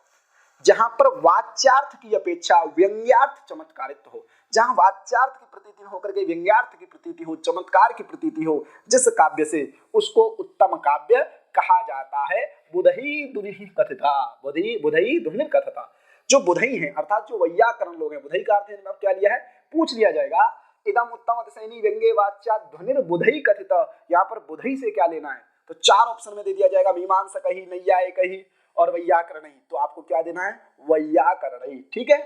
जहां पर वाच्यार्थ की अपेक्षा व्यंग्यार्थ चमत्कारित्व हो, जहां वाच्यार्थ की प्रतीति होकर के व्यंग्यार्थ की प्रतीति हो, चमत्कार की प्रतीति हो जिस काव्य से, उसको उत्तम काव्य कहा जाता है। बुधई दुनि कथिता, बुधई दुनि कथिता। जो बुधई हैं अर्थात जो वैयाकरण लोग हैं, बुधई का अर्थ है क्या लिया है, पूछ लिया जाएगा इदम उत्तम अतिशयनी व्यंग्ये वाच्यात् ध्वनिर बुधई कथित, यहाँ पर बुधई से क्या लेना है, तो 4 ऑप्शन में दे दिया जाएगा, मीमांसक ही, नैयायिक ही और वैयाकरण ही। तो आपको क्या देना है, वैयाकरण ही। ठीक है,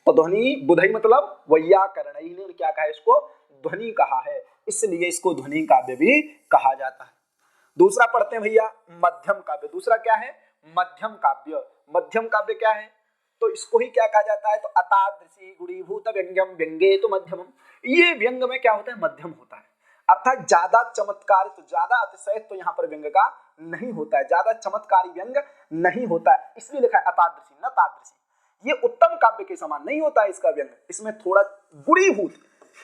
तो ध्वनि बुधई मतलब वैयाकरण ही ने क्या कहा, इसको ध्वनि कहा है, इसलिए इसको ध्वनि काव्य भी कहा जाता है। दूसरा पढ़ते हैं भैया मध्यम काव्य। दूसरा क्या है, मध्यम काव्य। मध्यम काव्य क्या है, तो इसको ही क्या कहा जाता है, तो अतादृशी गुणीभूत व्यंग्यम व्यंग्ये तो मध्यमम। ये व्यंग में क्या होता है, मध्यम होता है, अर्थात ज्यादा चमत्कार, तो ज्यादा अतिशय तो यहाँ पर व्यंग का नहीं होता है, ज्यादा चमत्कारी व्यंग नहीं होता है, इसलिए लिखा है अतादृशी न तादृशी। ये उत्तम काव्य के समान नहीं होता है इसका व्यंग, इसमें थोड़ा गुणीभूत,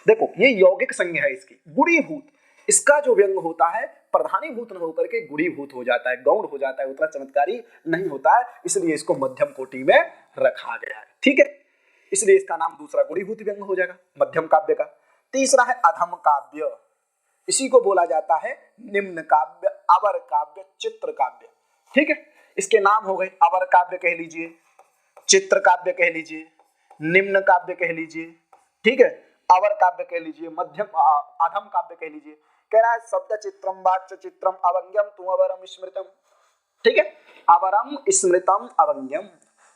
देखो ये यौगिक संज्ञा है इसकी, गुणीभूत, इसका जो व्यंग होता है प्रधानीभूत न होकर के गुणीभूत हो जाता है, गौण हो जाता है, उतना चमत्कारी नहीं होता है, इसलिए इसको मध्यम कोटि में रखा गया है। ठीक है, इसलिए इसका नाम दूसरा गुणीभूत व्यंग हो जाएगा मध्यम काव्य का। तीसरा है अधम काव्य, इसी को बोला जाता है निम्न काव्य, अवर काव्य, चित्र काव्य। ठीक है, इसके नाम हो गए अवर काव्य कह लीजिए, चित्र काव्य कह लीजिए, निम्न काव्य कह लीजिए, ठीक है, अवर काव्य कह लीजिए, मध्यम अधम काव्य कह लीजिए। कह रहा है शब्द चित्रम वाच्य चित्रम अवंग्यम तु अवरम स्मृतम। ठीक है, अवरम स्मृतम अवंग्यम,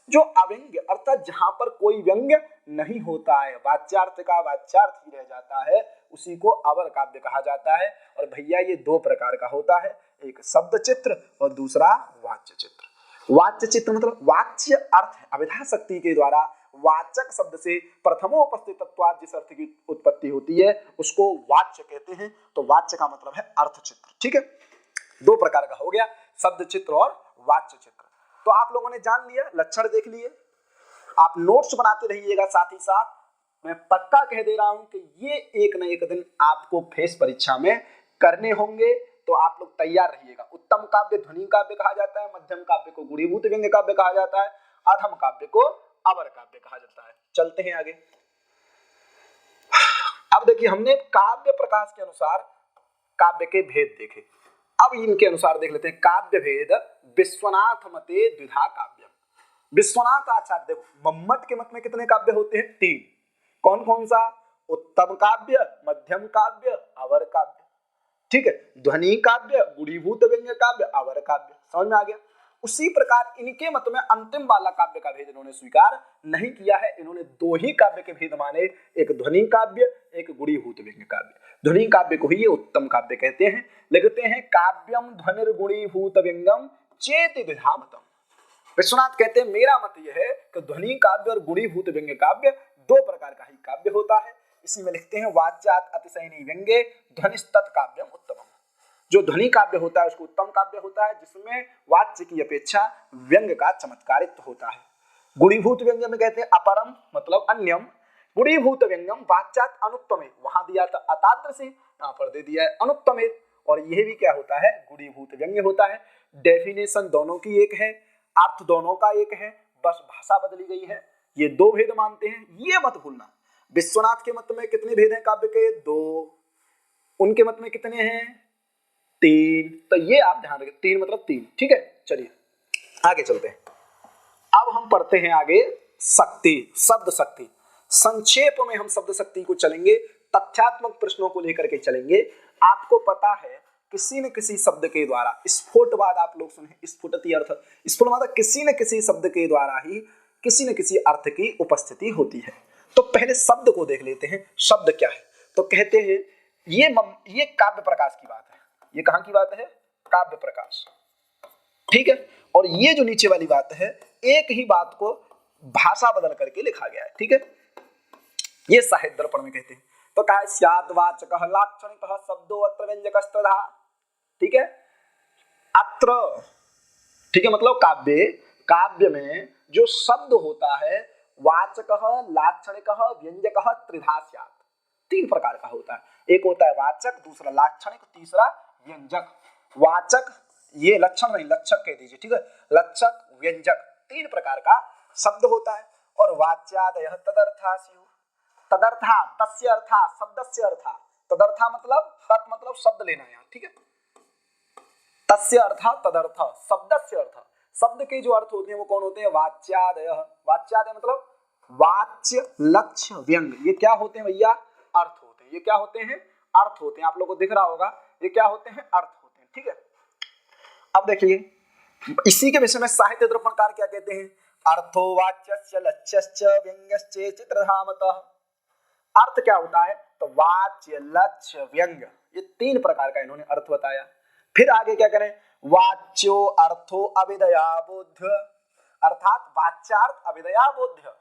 जो अव्यंग्य अर्थात जहां पर कोई व्यंग्य नहीं होता है, वाच्यार्थ का वाच्यार्थ ही रह जाता है, उसी को अवर काव्य कहा जाता है। और भैया ये 2 प्रकार का होता है, एक शब्द चित्र और दूसरा वाच्य चित्र। वाच्य चित्र मतलब वाच्य अर्थ है, अभिधा शक्ति के द्वारा वाचक शब्द से प्रथमोपस्थित तत्वात् जिस अर्थ की उत्पत्ति होती है उसको वाच्य कहते हैं। तो वाच्य का मतलब है अर्थ चित्र। ठीक है, 2 प्रकार का हो गया, शब्द चित्र और वाच्य चित्र। तो आप लोगों ने जान लिया, लक्षण देख लिए, आप नोट्स बनाते रहिएगा, साथ ही साथ मैं पक्का कह दे रहा हूं कि ये एक न एक दिन आपको फेस परीक्षा में करने होंगे, तो आप लोग तैयार रहिएगा। उत्तम काव्य ध्वनि काव्य कहा जाता है, मध्यम काव्य को गुणीभूत व्यंग्य काव्य कहा जाता है, अधम काव्य को अवर काव्य कहा जाता है। चलते हैं आगे। अब देखिए हमने काव्य प्रकाश के अनुसार काव्य के भेद देखे, अब इनके अनुसार देख लेते हैं काव्य भेद। विश्वनाथ मते द्विधा काव्य, विश्वनाथ आचार्य, देखो मम्मट के मत में कितने काव्य होते हैं, 3। कौन कौन सा, उत्तम काव्य, मध्यम काव्य, अवर काव्य। ठीक है, ध्वनि काव्य, गुणीभूत व्यंग्य काव्य, अवर काव्य। समझ में आ गया। उसी प्रकार इनके मत में अंतिम वाला काव्य का भेद इन्होंने स्वीकार नहीं किया है, इन्होंने 2 ही काव्य के भेद माने, एक ध्वनि काव्य, एक गुणीभूत व्यंग्य काव्य। ध्वनि काव्य को ही ये उत्तम काव्य कहते हैं। लिखते हैं काव्यम ध्वनिर गुणीभूत व्यंग्यम चेति द्विधा मतम। विश्वनाथ कहते हैं मेरा मत यह है कि ध्वनि काव्य और गुणीभूत व्यंग्य काव्य 2 प्रकार का ही काव्य होता है। इसी में लिखते हैं वाच्यात् अतिशयनी व्यंग्ये ध्वनिस्तत् काव्यम उत्तमम। जो ध्वनि काव्य होता है उसको उत्तम काव्य होता है, जिसमें वाच्य की अपेक्षा व्यंग्य का चमत्कारित्व होता है। गुणीभूत व्यंग्य में कहते हैं अपरम मतलब अन्यम, गुणीभूत व्यंग्यम वाच्यात् अनुत्तमे, वहां दिया था अतादृशी, यहाँ पर दे दिया है अनुत्तमे, और यह भी क्या होता है, गुणीभूत व्यंग्य होता है। डेफिनेशन दोनों की एक है, अर्थ दोनों का एक है, बस भाषा बदली गई है। ये 2 भेद मानते हैं, ये मत भूलना। विश्वनाथ के मत में कितने भेद हैं काव्य के, 2, उनके मत में कितने हैं, 3। तो ये आप ध्यान रखें, 3 मतलब 3। ठीक है, चलिए आगे चलते हैं। अब हम पढ़ते हैं आगे शक्ति, शब्द शक्ति। संक्षेप में हम शब्द शक्ति को चलेंगे, तथ्यात्मक प्रश्नों को लेकर के चलेंगे। आपको पता है किसी न किसी शब्द के द्वारा, स्फुटवाद आप लोग सुने, स्फुटति अर्थ, स्फुटवाद किसी न किसी शब्द के द्वारा ही किसी न किसी अर्थ की उपस्थिति होती है। तो पहले शब्द को देख लेते हैं, शब्द क्या है। तो कहते हैं ये काव्य प्रकाश की बात है, ये कहां की बात है, काव्य प्रकाश। ठीक है, और ये जो नीचे वाली बात है, एक ही बात को भाषा बदल करके लिखा गया है। ठीक है, ये साहित्य दर्पण में कहते हैं। तो कहा स्याद्वाचकः लाक्षणिकः शब्दो अत्र व्यंजकस्तथा। ठीक है, अत्र, ठीक है, मतलब काव्य में जो शब्द होता है वाचकः लाक्षणिकः व्यंजकः त्रिधा स्यात्, 3 प्रकार का होता है। एक होता है वाचक, दूसरा लाक्षणिक, तीसरा व्यंजक। वाचक ये लक्षण नहीं, लक्षक कह दीजिए। ठीक है, लक्षक व्यंजक 3 प्रकार का शब्द होता है। और वाच्यादयः तदर्था स्युः, तदर्था तस्य अर्था शब्दस्य अर्था, तदर्था मतलब तत् मतलब शब्द लेना यहाँ। ठीक है, तस्य अर्था तदर्थ शब्दस्य अर्थ, शब्द के जो अर्थ होते हैं वो कौन होते हैं? वाच्यादय। वाच्यादय मतलब वाच्य, लक्ष्य, व्यंग, ये क्या होते हैं भैया? अर्थ होते हैं। ये क्या होते हैं? अर्थ होते हैं। आप लोगों को दिख रहा होगा ये क्या होते हैं? अर्थ होते हैं। ठीक है, अब देखिए इसी के विषय में साहित्य दर्पणकार क्या कहते हैं? अर्थो वाच्यस्य लक्ष्यश्च व्यंग्यश्च चित्रधामतः। अर्थ क्या होता है? तो वाच्य, लक्ष्य, व्यंग्य, ये तीन प्रकार का इन्होंने अर्थ बताया। फिर आगे क्या करें? वाच्यो अर्थो अभिदया बोध्य, अर्थात वाच्यार्थ अभिदया बोध्य।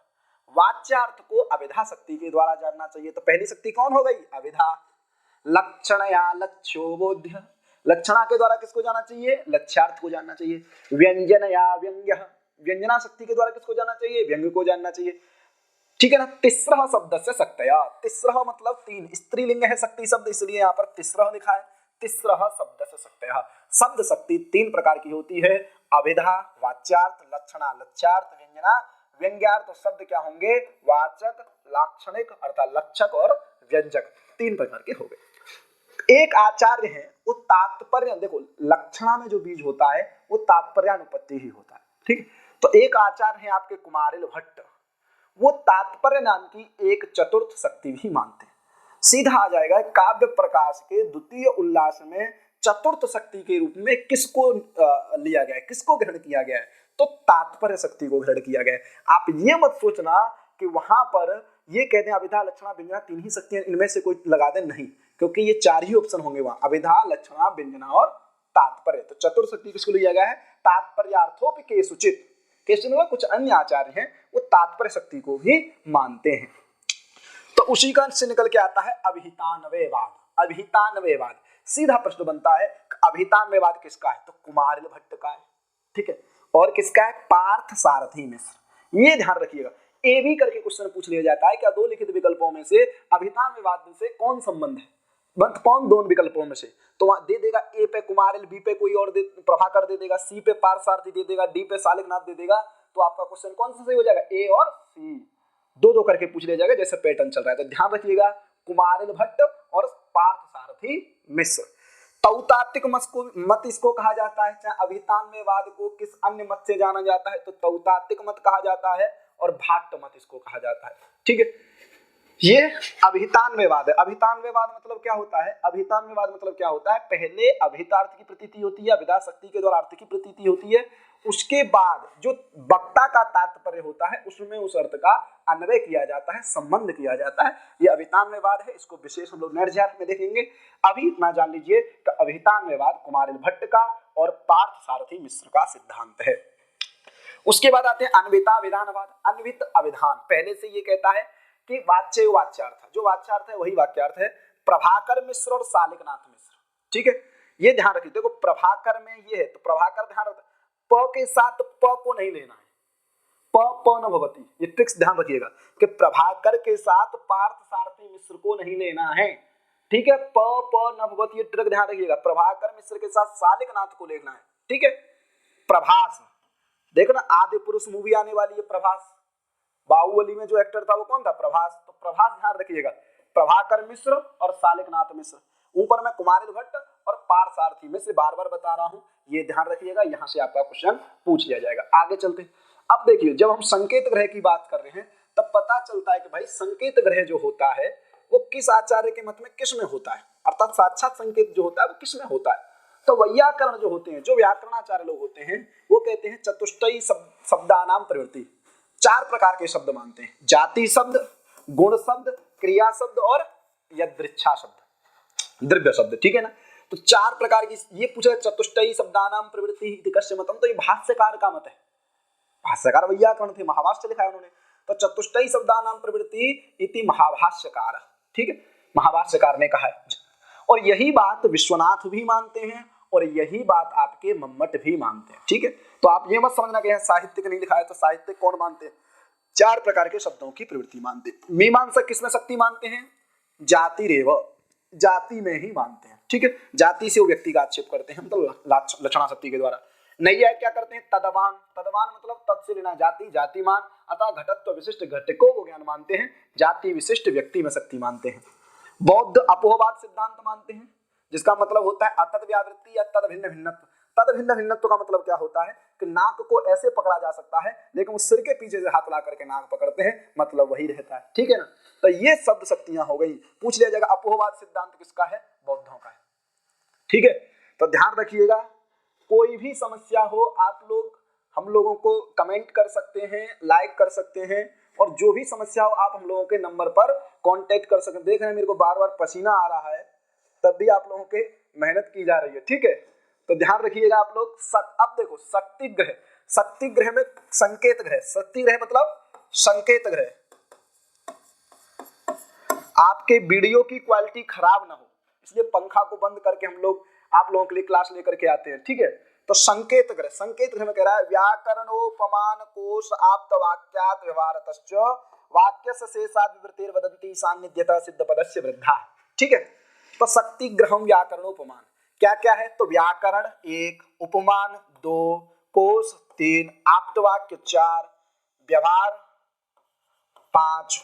वाच्यार्थ को अभिधा शक्ति के द्वारा जानना चाहिए। तो पहली शक्ति कौन हो गई? अभिधा। लक्षणया लक्ष्यो बोध्य, लक्षणा के द्वारा किसको जानना चाहिए? लक्ष्यार्थ को जानना चाहिए। व्यंजनया व्यंग्य, व्यंजना शक्ति के द्वारा किसको जानना चाहिए? व्यंग्य को जानना चाहिए। ठीक है ना। तिस्रः शब्द से शक्तया, तिस्रः मतलब तीन, स्त्रीलिंग है शक्ति शब्द, इसलिए यहाँ पर तिस्रः लिखा है। तिस्रः शब्द से शक्तया, शब्द शक्ति तीन प्रकार की होती है, अभिधा, वाच्यार्थ, लक्षणा, लक्ष्यार्थ, व्यंजना, व्यंग्यार्थ। तो शब्द क्या होंगे? वाचक, लाक्षणिक अर्थात लक्षक और व्यंजक, तीन प्रकार के हो गए। एक आचार्य है वो तात्पर्य, देखो लक्षणा में जो बीज होता है वो तात्पर्यानुपत्ति ही होता है। ठीक, तो एक आचार्य है आपके कुमारिल भट्ट, वो तात्पर्य नाम की एक चतुर्थ शक्ति भी मानते हैं। सीधा आ जाएगा काव्य प्रकाश के द्वितीय उल्लास में चतुर्थ शक्ति के रूप में किसको लिया गया है, किसको ग्रहण किया गया है? तो तात्पर्य शक्ति को ग्रहण किया गया है। आप ये मत सोचना कि वहां पर ये कहते हैं अभिधा, लक्षणा, व्यंजना तीन ही शक्तियां, इनमें से कोई लगा दे, नहीं, क्योंकि ये चार ही ऑप्शन होंगे वहां, अभिधा, लक्षणा, व्यंजना और तात्पर्य। तो चतुर्थ शक्ति किसको लिया गया है? तात्पर्यार्थोपि केषुचित्, केषुचित् कुछ अन्य आचार्य हैं वो तात्पर्य शक्ति को भी मानते हैं। तो उसी का से निकल के आता है अभिहितान्वयवाद। अभिहितान्वयवाद, सीधा प्रश्न बनता है अभिहितान्वयवाद किसका है? तो कुमारिल भट्ट का है। ठीक है, और किसका है? पार्थ सारथी मिश्र। ये ध्यान रखिएगा, ए भी करके क्वेश्चन पूछ लिया जाता है, क्या दो लिखित विकल्पों में से अभिहितान्वयवाद से कौन संबंध है, बंद कौन दोनों विकल्पों में से? तो वहां दे देगा ए पे कुमारिल, बी पे कोई और प्रभाकर दे देगा, सी पे पार्थ सारथी दे देगा, डी पे सालिकनाथ दे देगा। तो आपका क्वेश्चन कौन सा सही हो जाएगा? ए और सी, दो दो करके पूछ लिया जाएगा जैसे पैटर्न चल रहा है। तो ध्यान रखिएगा कुमारिल भट्ट और पार्थ सारथी मिश्र। तौतात्विक मत इसको कहा जाता है। चाहे अभिहितान्वयवाद को किस अन्य मत से जाना जाता है? तो तौतात्विक मत कहा जाता है और भाट्ट मत इसको कहा जाता है। ठीक है, ये अभिहितान्वयवाद है। अभिहितान्वयवाद मतलब क्या होता है? अभिहितान्वयवाद मतलब क्या होता है? पहले अभिहितार्थ की प्रतीति होती है, अभिधा शक्ति के द्वारा अर्थ की प्रतीति होती है, उसके बाद जो वक्ता का तात्पर्य होता है उसमें उस अर्थ का अन्वय किया जाता है, संबंध किया जाता है। ये अभिहितान्वयवाद है। इसको विशेष हम लोग निर्जात में देखेंगे। अभी इतना जान लीजिए कि अभिहितान्वयवाद कुमारिल भट्ट का और पार्थ सारथी मिश्र का सिद्धांत है। उसके बाद आते हैं अन्विता विधानवाद। अन्वित अभिधान पहले से ये कहता है कि वाच्य वाच्यार्थ, जो वाच्यार्थ है वही वाक्यार्थ है। प्रभाकर मिश्र और सालिकनाथ मिश्र। ठीक है, ये ध्यान रखिए। देखो प्रभाकर में ये है तो प्रभाकर ध्यान रखिए, प के साथ प को नहीं लेना है, प न भवति, ये ट्रिक्स ध्यान रखिएगा कि प्रभाकर के साथ पार्थ सारथी मिश्र को नहीं लेना है। ठीक है, प न भवति, ये ट्रिक ध्यान रखिएगा। प्रभाकर मिश्र के साथ सालिकनाथ को लेना है। ठीक है, प्रभास, देखो ना आदि पुरुष मूवी आने वाली है, प्रभास, बाहुबली में जो एक्टर था वो कौन था? प्रभास। तो प्रभास ध्यान रखिएगा, प्रभाकर मिश्र और सालिकनाथ मिश्र। ऊपर में कुमारिल भट्ट और पार्थ सारथी मिश्र बार बार बता रहा हूं, ये ध्यान रखिएगा, यहां से आपका क्वेश्चन पूछ लिया जाएगा। आगे चलते हैं। अब देखिए जब हम संकेत ग्रह की बात कर रहे हैं तब पता चलता है कि भाई संकेत ग्रह जो होता है वो किस आचार्य के मत में किस में होता है, अर्थात साक्षात संकेत जो होता है वो किस में होता है। तो वैयाकरण जो होते हैं, जो व्याकरणाचार्य लोग होते हैं, वो कहते हैं चतुष्टयी शब्दानाम प्रवृत्ति, चार प्रकार के शब्द मानते हैं। जाति शब्द, गुण शब्द, क्रिया शब्द और यदृच्छा शब्द, द्रव्य शब्द। ठीक है ना, तो चार प्रकार की ये पूछा चतुष्टयी शब्दानाम प्रवृत्ति इति कस्य मतम, तो ये भाष्यकार का मत है। भाष्यकार वैयाकरण थे, महाभाष्य लिखा है उन्होंने। तो चतुष्टयी शब्दानाम प्रवृत्ति इति महाभाष्यकार, ठीक है, महाभाष्यकार ने कहा है। और यही बात विश्वनाथ भी मानते हैं और यही बात आपके मम्मट भी मानते हैं। ठीक है, तो आप ये मत समझना कि साहित्य नहीं लिखा है, तो साहित्य कौन मानते हैं? चार प्रकार के शब्दों की प्रवृत्ति मानते हैं। मीमांसक किसमें शक्ति मानते हैं? जाति रेव, जाति में ही मानते हैं। ठीक है, जाति से वो व्यक्ति का आक्षेप करते हैं, मतलब लक्षणा शक्ति के द्वारा। नैयायिक क्या करते हैं? तदवान, तदवान मतलब तत् से लेना, जाति, जातिमान अतः घटत्व विशिष्ट घटको वो ज्ञान मानते हैं, जाति विशिष्ट व्यक्ति में शक्ति मानते हैं। बौद्ध अपोहवाद सिद्धांत मानते हैं, जिसका मतलब होता है अतद व्यावृत्ति या तद भिन्न भिन्नत्व, तद भिन्न भिन्नत्व का मतलब क्या होता है कि नाक को ऐसे पकड़ा जा सकता है लेकिन वो सिर के पीछे से हाथ ला करके नाक पकड़ते हैं, मतलब वही रहता है। ठीक है ना, तो ये शब्द शक्तियां हो गई। पूछ लिया जाएगा अपोहवाद सिद्धांत किसका है, बौद्धों का है। ठीक है, तो ध्यान रखिएगा, कोई भी समस्या हो आप लोग हम लोगों को कमेंट कर सकते हैं, लाइक कर सकते हैं, और जो भी समस्या हो आप हम लोगों के नंबर पर कांटेक्ट कर सकते हैं। देख रहे हैं मेरे को बार बार पसीना आ रहा है, तब भी आप लोगों के मेहनत की जा रही है। ठीक है, तो ध्यान रखिएगा आप लोग। अब देखो शक्ति ग्रह, शक्ति ग्रह में संकेत ग्रह, शक्ति ग्रह मतलब संकेत ग्रह। आपके वीडियो की क्वालिटी खराब ना हो इसलिए पंखा को बंद करके हम लोग आप लोगों के लिए क्लास लेकर के आते हैं। ठीक है, तो संकेत ग्रह, संकेत ग्रह में कह रहा है व्याकरणोपमान कोश आप्त वाक्यात व्यवहारतश्च वाक्यस्य शेषाद् विवृतिर् वदन्ति सान्निध्यतः सिद्ध पदस्य वृद्धा। ठीक है, तो शक्ति ग्रहम व्याकरणोपमान क्या क्या है, तो व्याकरण 1, उपमान 2, कोश 3, आप्तवाक्य 4, व्यवहार 5,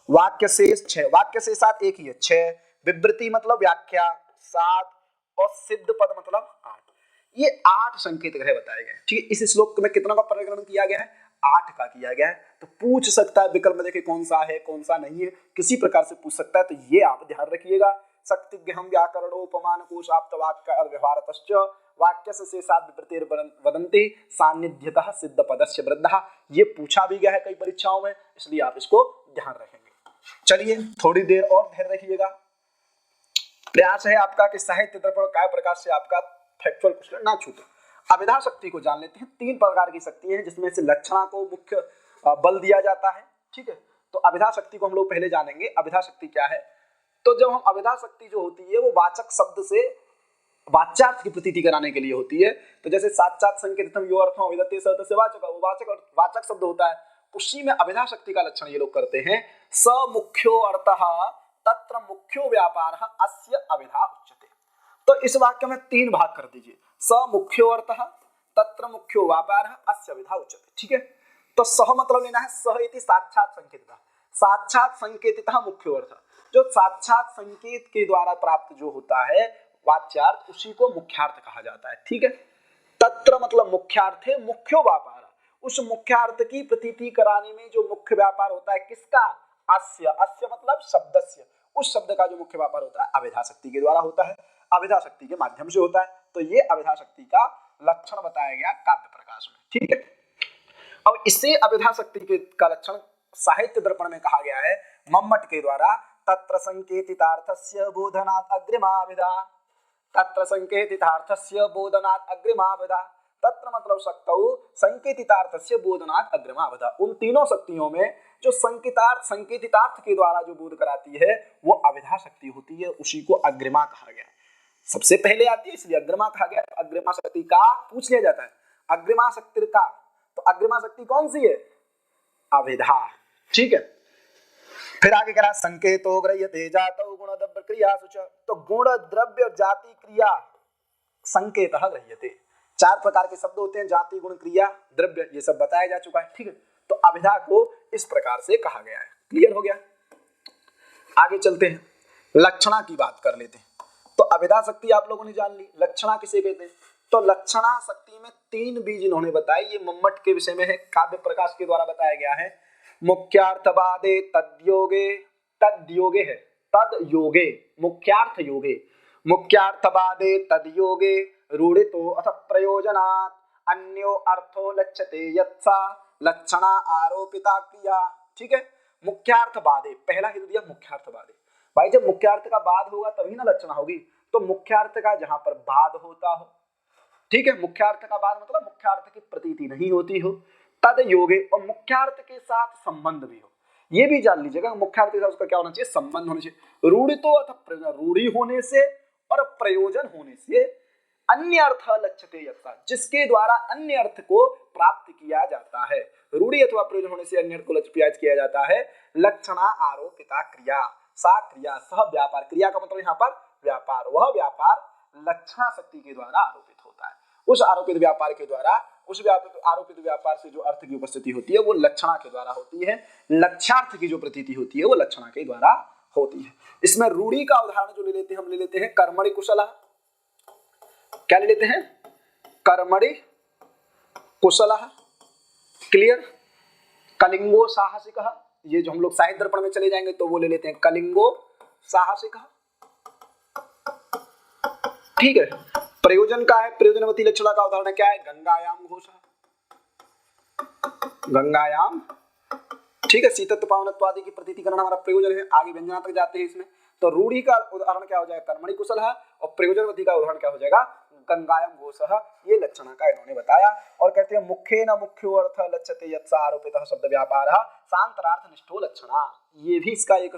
वाक्य शेष 6, वाक्य शेषात एक ही है 6, विवृति मतलब व्याख्या 7 और सिद्ध पद मतलब 8। ये 8 संकेत ग्रह बताए गए। ठीक है, इस श्लोक में कितना का परिगणन किया गया है, 8 का किया गया है। तो पूछ सकता है विकल्प में देखे कौन सा है कौन सा नहीं है, किसी प्रकार से पूछ सकता है, तो ये आप ध्यान रखिएगा। शक्ति ग्रहम व्याकरणोपमान कोश आप्त वाक्य व्यवहारतश्च वाक्यस्य शेषाद् विवृतिर् वदन्ति सान्निध्यतः सिद्ध पदस्य वृद्धा। ये पूछा भी गया है कई परीक्षाओं में, इसलिए आप इसको ध्यान रखेंगे। चलिए थोड़ी देर और धैर्य रखिएगा। प्रयास है आपका कि साहित्य दर्पण काय प्रकाश से आपका फैक्चुअल क्वेश्चन ना छूटे। अभिधा शक्ति को जान लेते हैं। 3 प्रकार की शक्ति है जिसमें से लक्षणा को मुख्य बल दिया जाता है। ठीक है, तो अभिधा शक्ति को हम लोग पहले जानेंगे। अभिधा शक्ति क्या है, तो जब हम अभिधा शक्ति जो होती है वो वाचक शब्द से वाच्यार्थ की प्रतीति कराने के लिए होती है। तो जैसे साक्षात संकेतम यो अर्थम अभिधत्ते स तस्य वाचक, वो वाचक और वाचक शब्द होता है, उसी में अभिधा शक्ति का लक्षण ये लोग करते हैं। स मुख्यो अर्थः तत्र मुख्यो व्यापारः अस्य अभिधा उच्यते। तो इस वाक्य में 3 भाग कर दीजिए। स मुख्यो अर्थः तत्र मुख्यो व्यापारः अस्य अभिधा उच्यते। ठीक है, तो सह मतलब लेना है सह इति साक्षात संकेतितः, साक्षात संकेतितः मुख्यो अर्थ, जो साक्षात संकेत के द्वारा प्राप्त जो होता है वाच्यार्थ उसी को मुख्यार्थ कहा जाता है। ठीक है, तत्र मतलब मुख्यार्थ है मुख्यो व्यापार, उस मुख्यार्थ की प्रतीति कराने में जो मुख्य व्यापार होता है किसका, अस्य, अस्य मतलब शब्दस्य, उस शब्द का जो मुख्य व्यापार होता है अभिधा शक्ति के द्वारा होता है, अभिधा शक्ति के माध्यम से होता है। तो ये अभिधा शक्ति का लक्षण बताया गया काव्य प्रकाश में। ठीक है, अब इससे अभिधा शक्ति का लक्षण साहित्य दर्पण में कहा गया है मम्मट के द्वारा। तत्र संकेतितार्थस्य बोधनात् अग्रिमाभिधा, तत्र संकेतितार्थस्य बोधनात् अग्रिमाभिधा, तत्र मतलब शक्तौ संकेतितार्थस्य बोधनात् अग्रिमाभिधा। उन तीनों शक्तियों में जो संकेतितार्थ के द्वारा जो बोध कराती है वो अभिधा शक्ति होती है, उसी को अग्रिमा कहा गया। सबसे पहले आती है इसलिए अग्रिमा कहा गया। अग्रिमा शक्ति का पूछ लिया जाता है, अग्रिमा शक्ति का, तो अग्रिमा शक्ति कौन सी है, अभिधा। ठीक है, फिर आगे कह रहा संकेतो गृह्यते जातौ गुण द्रव्य क्रिया सुच, तो गुण द्रव्य जाति क्रिया संकेतः गृह्यते। 4 प्रकार के शब्द होते हैं, जाति गुण क्रिया द्रव्य, ये सब बताया जा चुका है। ठीक है, तो अभिधा को इस प्रकार से कहा गया है। क्लियर हो गया, आगे चलते हैं, लक्षणा की बात कर लेते हैं। तो अभिधा शक्ति आप लोगों ने जान ली, लक्षणा किसे कहते हैं, तो लक्षणा शक्ति में 3 बीज इन्होंने बताए। ये मम्मट के विषय में है, काव्य प्रकाश के द्वारा बताया गया है। मुख्यार्थवादे तद्योगे, तद्योगे है तद्योगे, मुख्यार्थ योगे, मुख्यार्थवादे तद्योगे रूढ़ितो अथ प्रयोजनात् अन्यो अर्थो लक्ष्यते यत्सा लक्षणा आरोपिता क्रिया। ठीक है, मुख्यार्थवादे पहला हित दिया मुख्यार्थवादे। भाई जब मुख्यार्थ का बाद होगा तभी ना लक्षणा होगी, तो मुख्यार्थ का जहां पर बाद होता हो, ठीक है, मुख्यार्थ का बाद मतलब मुख्यार्थ की प्रतीति नहीं होती हो, तद योगे, और मुख्यार्थ के साथ संबंध भी हो। ये भी जान लीजिएगा, मुख्यार्थ के साथ उसका क्या होना चाहिए, संबंध होना चाहिए। रूढ़ितो अथ रूढ़ी होने से और प्रयोजन होने से अन्य अर्थ लक्ष्यते यत्सा, जिसके द्वारा अन्य अर्थ को प्राप्त किया जाता है। रूढ़ी अथवा प्रयोजन होने से अन्य अर्थ को लक्ष्य किया जाता है। लक्षणा आरोपिता क्रिया, सा क्रिया सह व्यापार, क्रिया का मतलब यहाँ पर व्यापार, वह व्यापार लक्षणा शक्ति के द्वारा आरोपित होता है। उस आरोपित व्यापार के द्वारा, उस आरोपित व्यापार से जो अर्थ की उपस्थिति होती है वो लक्षणा के द्वारा होती है। लक्ष्यार्थ की जो प्रतीति होती है वो लक्षणा के द्वारा होती है। इसमें रूढ़ी का उदाहरण जो ले लेते हैं, हम ले लेते हैं कर्मणि कुशला। क्या ले लेते हैं, कर्मणि कुशलः, क्लियर। कलिंगो साहसिकः, ये जो हम लोग साहित्य दर्पण में चले जाएंगे तो वो ले लेते हैं कलिंगो साहसिकः, ठीक है। प्रयोजन का है, प्रयोजनवती लक्षणा का उदाहरण क्या है, गंगायाम घोषः, गंगायाम, ठीक है। शीतत्व पावनत्व आदि की प्रतीतिकरण हमारा प्रयोजन है। आगे व्यंजना तक जाते हैं इसमें, तो रूढ़ी का उदाहरण क्या हो जाएगा, कर्मणि कुशलः, और प्रयोजनवती का उदाहरण क्या हो जाएगा, गंगायाम घोषः। ये लक्षणा का इन्होंने बताया। और कहते हैं मुख्येन मुख्यो अर्थ लक्ष्यते यत् आरोपितः शब्द व्यापारः शांतरार्थ निष्ठो लक्षणा। ये भी इसका एक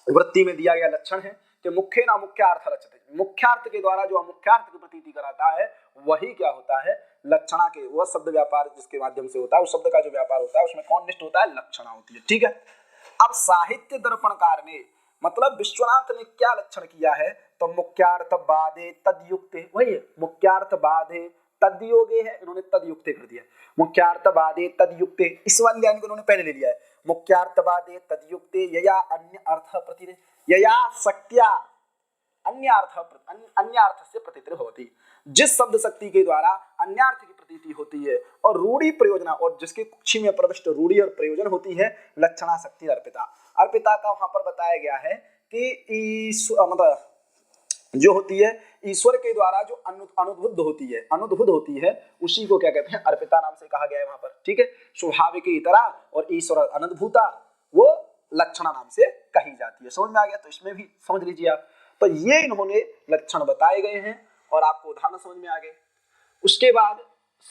वृत्ति में दिया गया लक्षण है कि मुख्येन अमुख्यार्थ लक्ष्यते, मुख्यार्थ के द्वारा जो अमुख्यार्थ की प्रतीति कराता है वही क्या होता है, लक्षणा के, वह शब्द व्यापार जिसके माध्यम से होता है, उस शब्द का जो व्यापार होता है उसमें कौन निष्ठ होता है, लक्षणा होती है, ठीक है। अब साहित्य दर्पणकार ने मतलब विश्वनाथ ने क्या लक्षण किया है, तो मुख्यार्थ बाधे तदयुक्ते, वही है मुख्यार्थ बाधे तदयोगे है, इन्होंने तदयुक्ते कर दिया, मुख्यार्थ बाधे तदयुक्ते, इस वाले लाइन को इन्होंने पहले ले लिया है, मुख्यार्थ बाधे तदयुक्ते यया अन्य अर्थ प्रति, यया शक्त्या अन्य अर्थ से प्रतीत होती, जिस शब्द शक्ति के द्वारा अन्यार्थ की प्रतीति होती है, और रूढ़ी प्रयोजना, और जिसके कुक्षी में प्रविष्ट रूढ़ी और प्रयोजन होती है, लक्षणा शक्ति अर्पिता। अर्पिता का वहां पर बताया गया है कि मतलब जो होती है ईश्वर के द्वारा जो अनुद्बुद्ध होती है, उसी को क्या कहते हैं, अर्पिता नाम से कहा गया है वहां पर, ठीक है। स्वाभाविक इतरा और ईश्वर अनद्भुता, वो लक्षणा नाम से कही जाती है। समझ में आ गया, तो इसमें भी समझ लीजिए आप। तो ये इन्होंने लक्षण बताए गए हैं और आपको उदाहरण समझ में आ गए। उसके बाद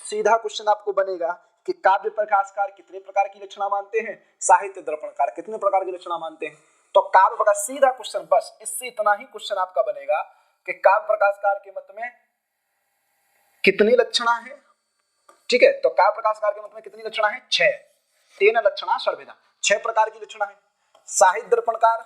सीधा क्वेश्चन आपको बनेगा कि काव्य प्रकाशकार कितने प्रकार की लक्षणा मानते हैं, साहित्य दर्पणकार कितने प्रकार की लक्षणा मानते हैं। तो काव्य प्रकाश, सीधा क्वेश्चन, बस इससे इतना ही क्वेश्चन आपका बनेगा कि काव्य प्रकाशकार के मत में कितनी लक्षणा है, ठीक है। तो काव्य प्रकाशकार के मत में कितनी लक्षणा है, 6, 3 लक्षणा षड्भेदा, 6 प्रकार की लक्षणा है। साहित्य दर्पणकार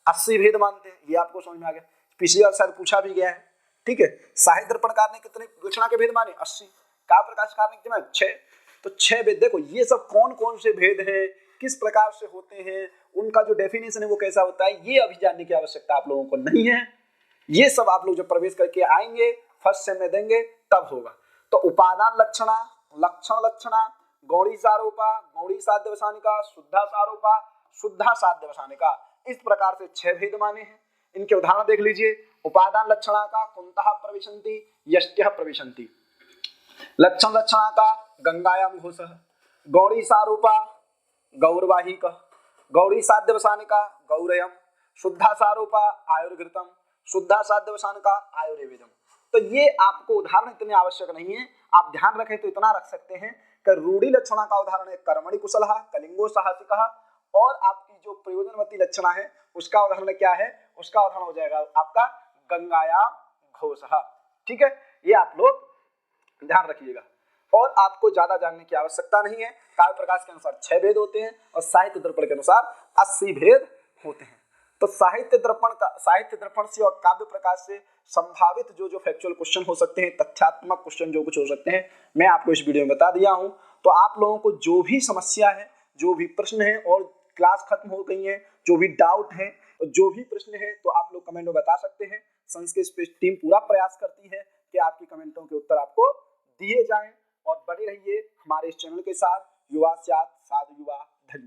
80 भेद मानते हैं, ये आपको समझ में आ गया, पिछली बार शायद पूछा भी गया है, ठीक है। साहित्य दर्पणकार ने कितने लक्षणा के भेद माने, 80, काव्य प्रकाशकार ने कितने, 6। तो 6 भेद, देखो ये सब कौन कौन से भेद हैं, किस प्रकार से होते हैं, उनका जो डेफिनेशन है वो कैसा होता है, ये अभी जानने की आवश्यकता आप लोगों को नहीं है। ये सब आप लोग जब प्रवेश करके आएंगे, फर्स्ट सेम में देंगे, तब होगा। तो उपादान लक्षणा, लक्षण लक्षणा, गौड़ी सारोपा, गौड़ी साध्य वसानिका, शुद्धा सारोपा, शुद्धा साध्य वसानिका, इस प्रकार से 6 भेद माने हैं। इनके उदाहरण देख लीजिए। उपादान लक्षणा का कुंतः प्रविशन्ति, यष्ट्यः प्रविशन्ति। लक्षण लक्षणा का गंगायाम घोषः, गौड़ी सारूपा गौरवाहिक, गौड़ी साध्य वसानिका गौरयम, शुद्धा सारूपा आयुर्घृतम, शुद्धा साध्य वसानिका आयुर्वेदम। तो ये आपको उदाहरण इतने आवश्यक नहीं है, आप ध्यान रखें तो इतना रख सकते हैं कि रूढ़ी लक्षणा का उदाहरण है कर्मणि कुशलः, कलिंगो साहसिकः, और आपकी जो प्रयोजनवती लक्षणा है उसका उदाहरण क्या है, उसका उदाहरण हो जाएगा आपका गंगायाम घोषः, ठीक है। ये आप लोग ध्यान रखिएगा और आपको ज्यादा जानने की आवश्यकता नहीं है। काव्य प्रकाश के अनुसार 6 भेद होते हैं और साहित्य दर्पण के अनुसार 80 भेद होते हैं। तो साहित्य दर्पण से और काव्य प्रकाश से संभावित जो फैक्चुअल क्वेश्चन हो सकते हैं, तथ्यात्मक क्वेश्चन जो कुछ हो सकते हैं, मैं आपको इस वीडियो में बता दिया हूं। तो आप लोगों को जो भी समस्या है, जो भी प्रश्न है, और क्लास खत्म हो गई है, जो भी डाउट है, जो भी प्रश्न है, तो आप लोग कमेंट में बता सकते हैं। संस्कृत स्पेस टीम पूरा प्रयास करती है कि आपकी कमेंटों के उत्तर आपको दिए जाएं, और बने रहिए हमारे इस चैनल के साथ। युवा साथ साधु युवा।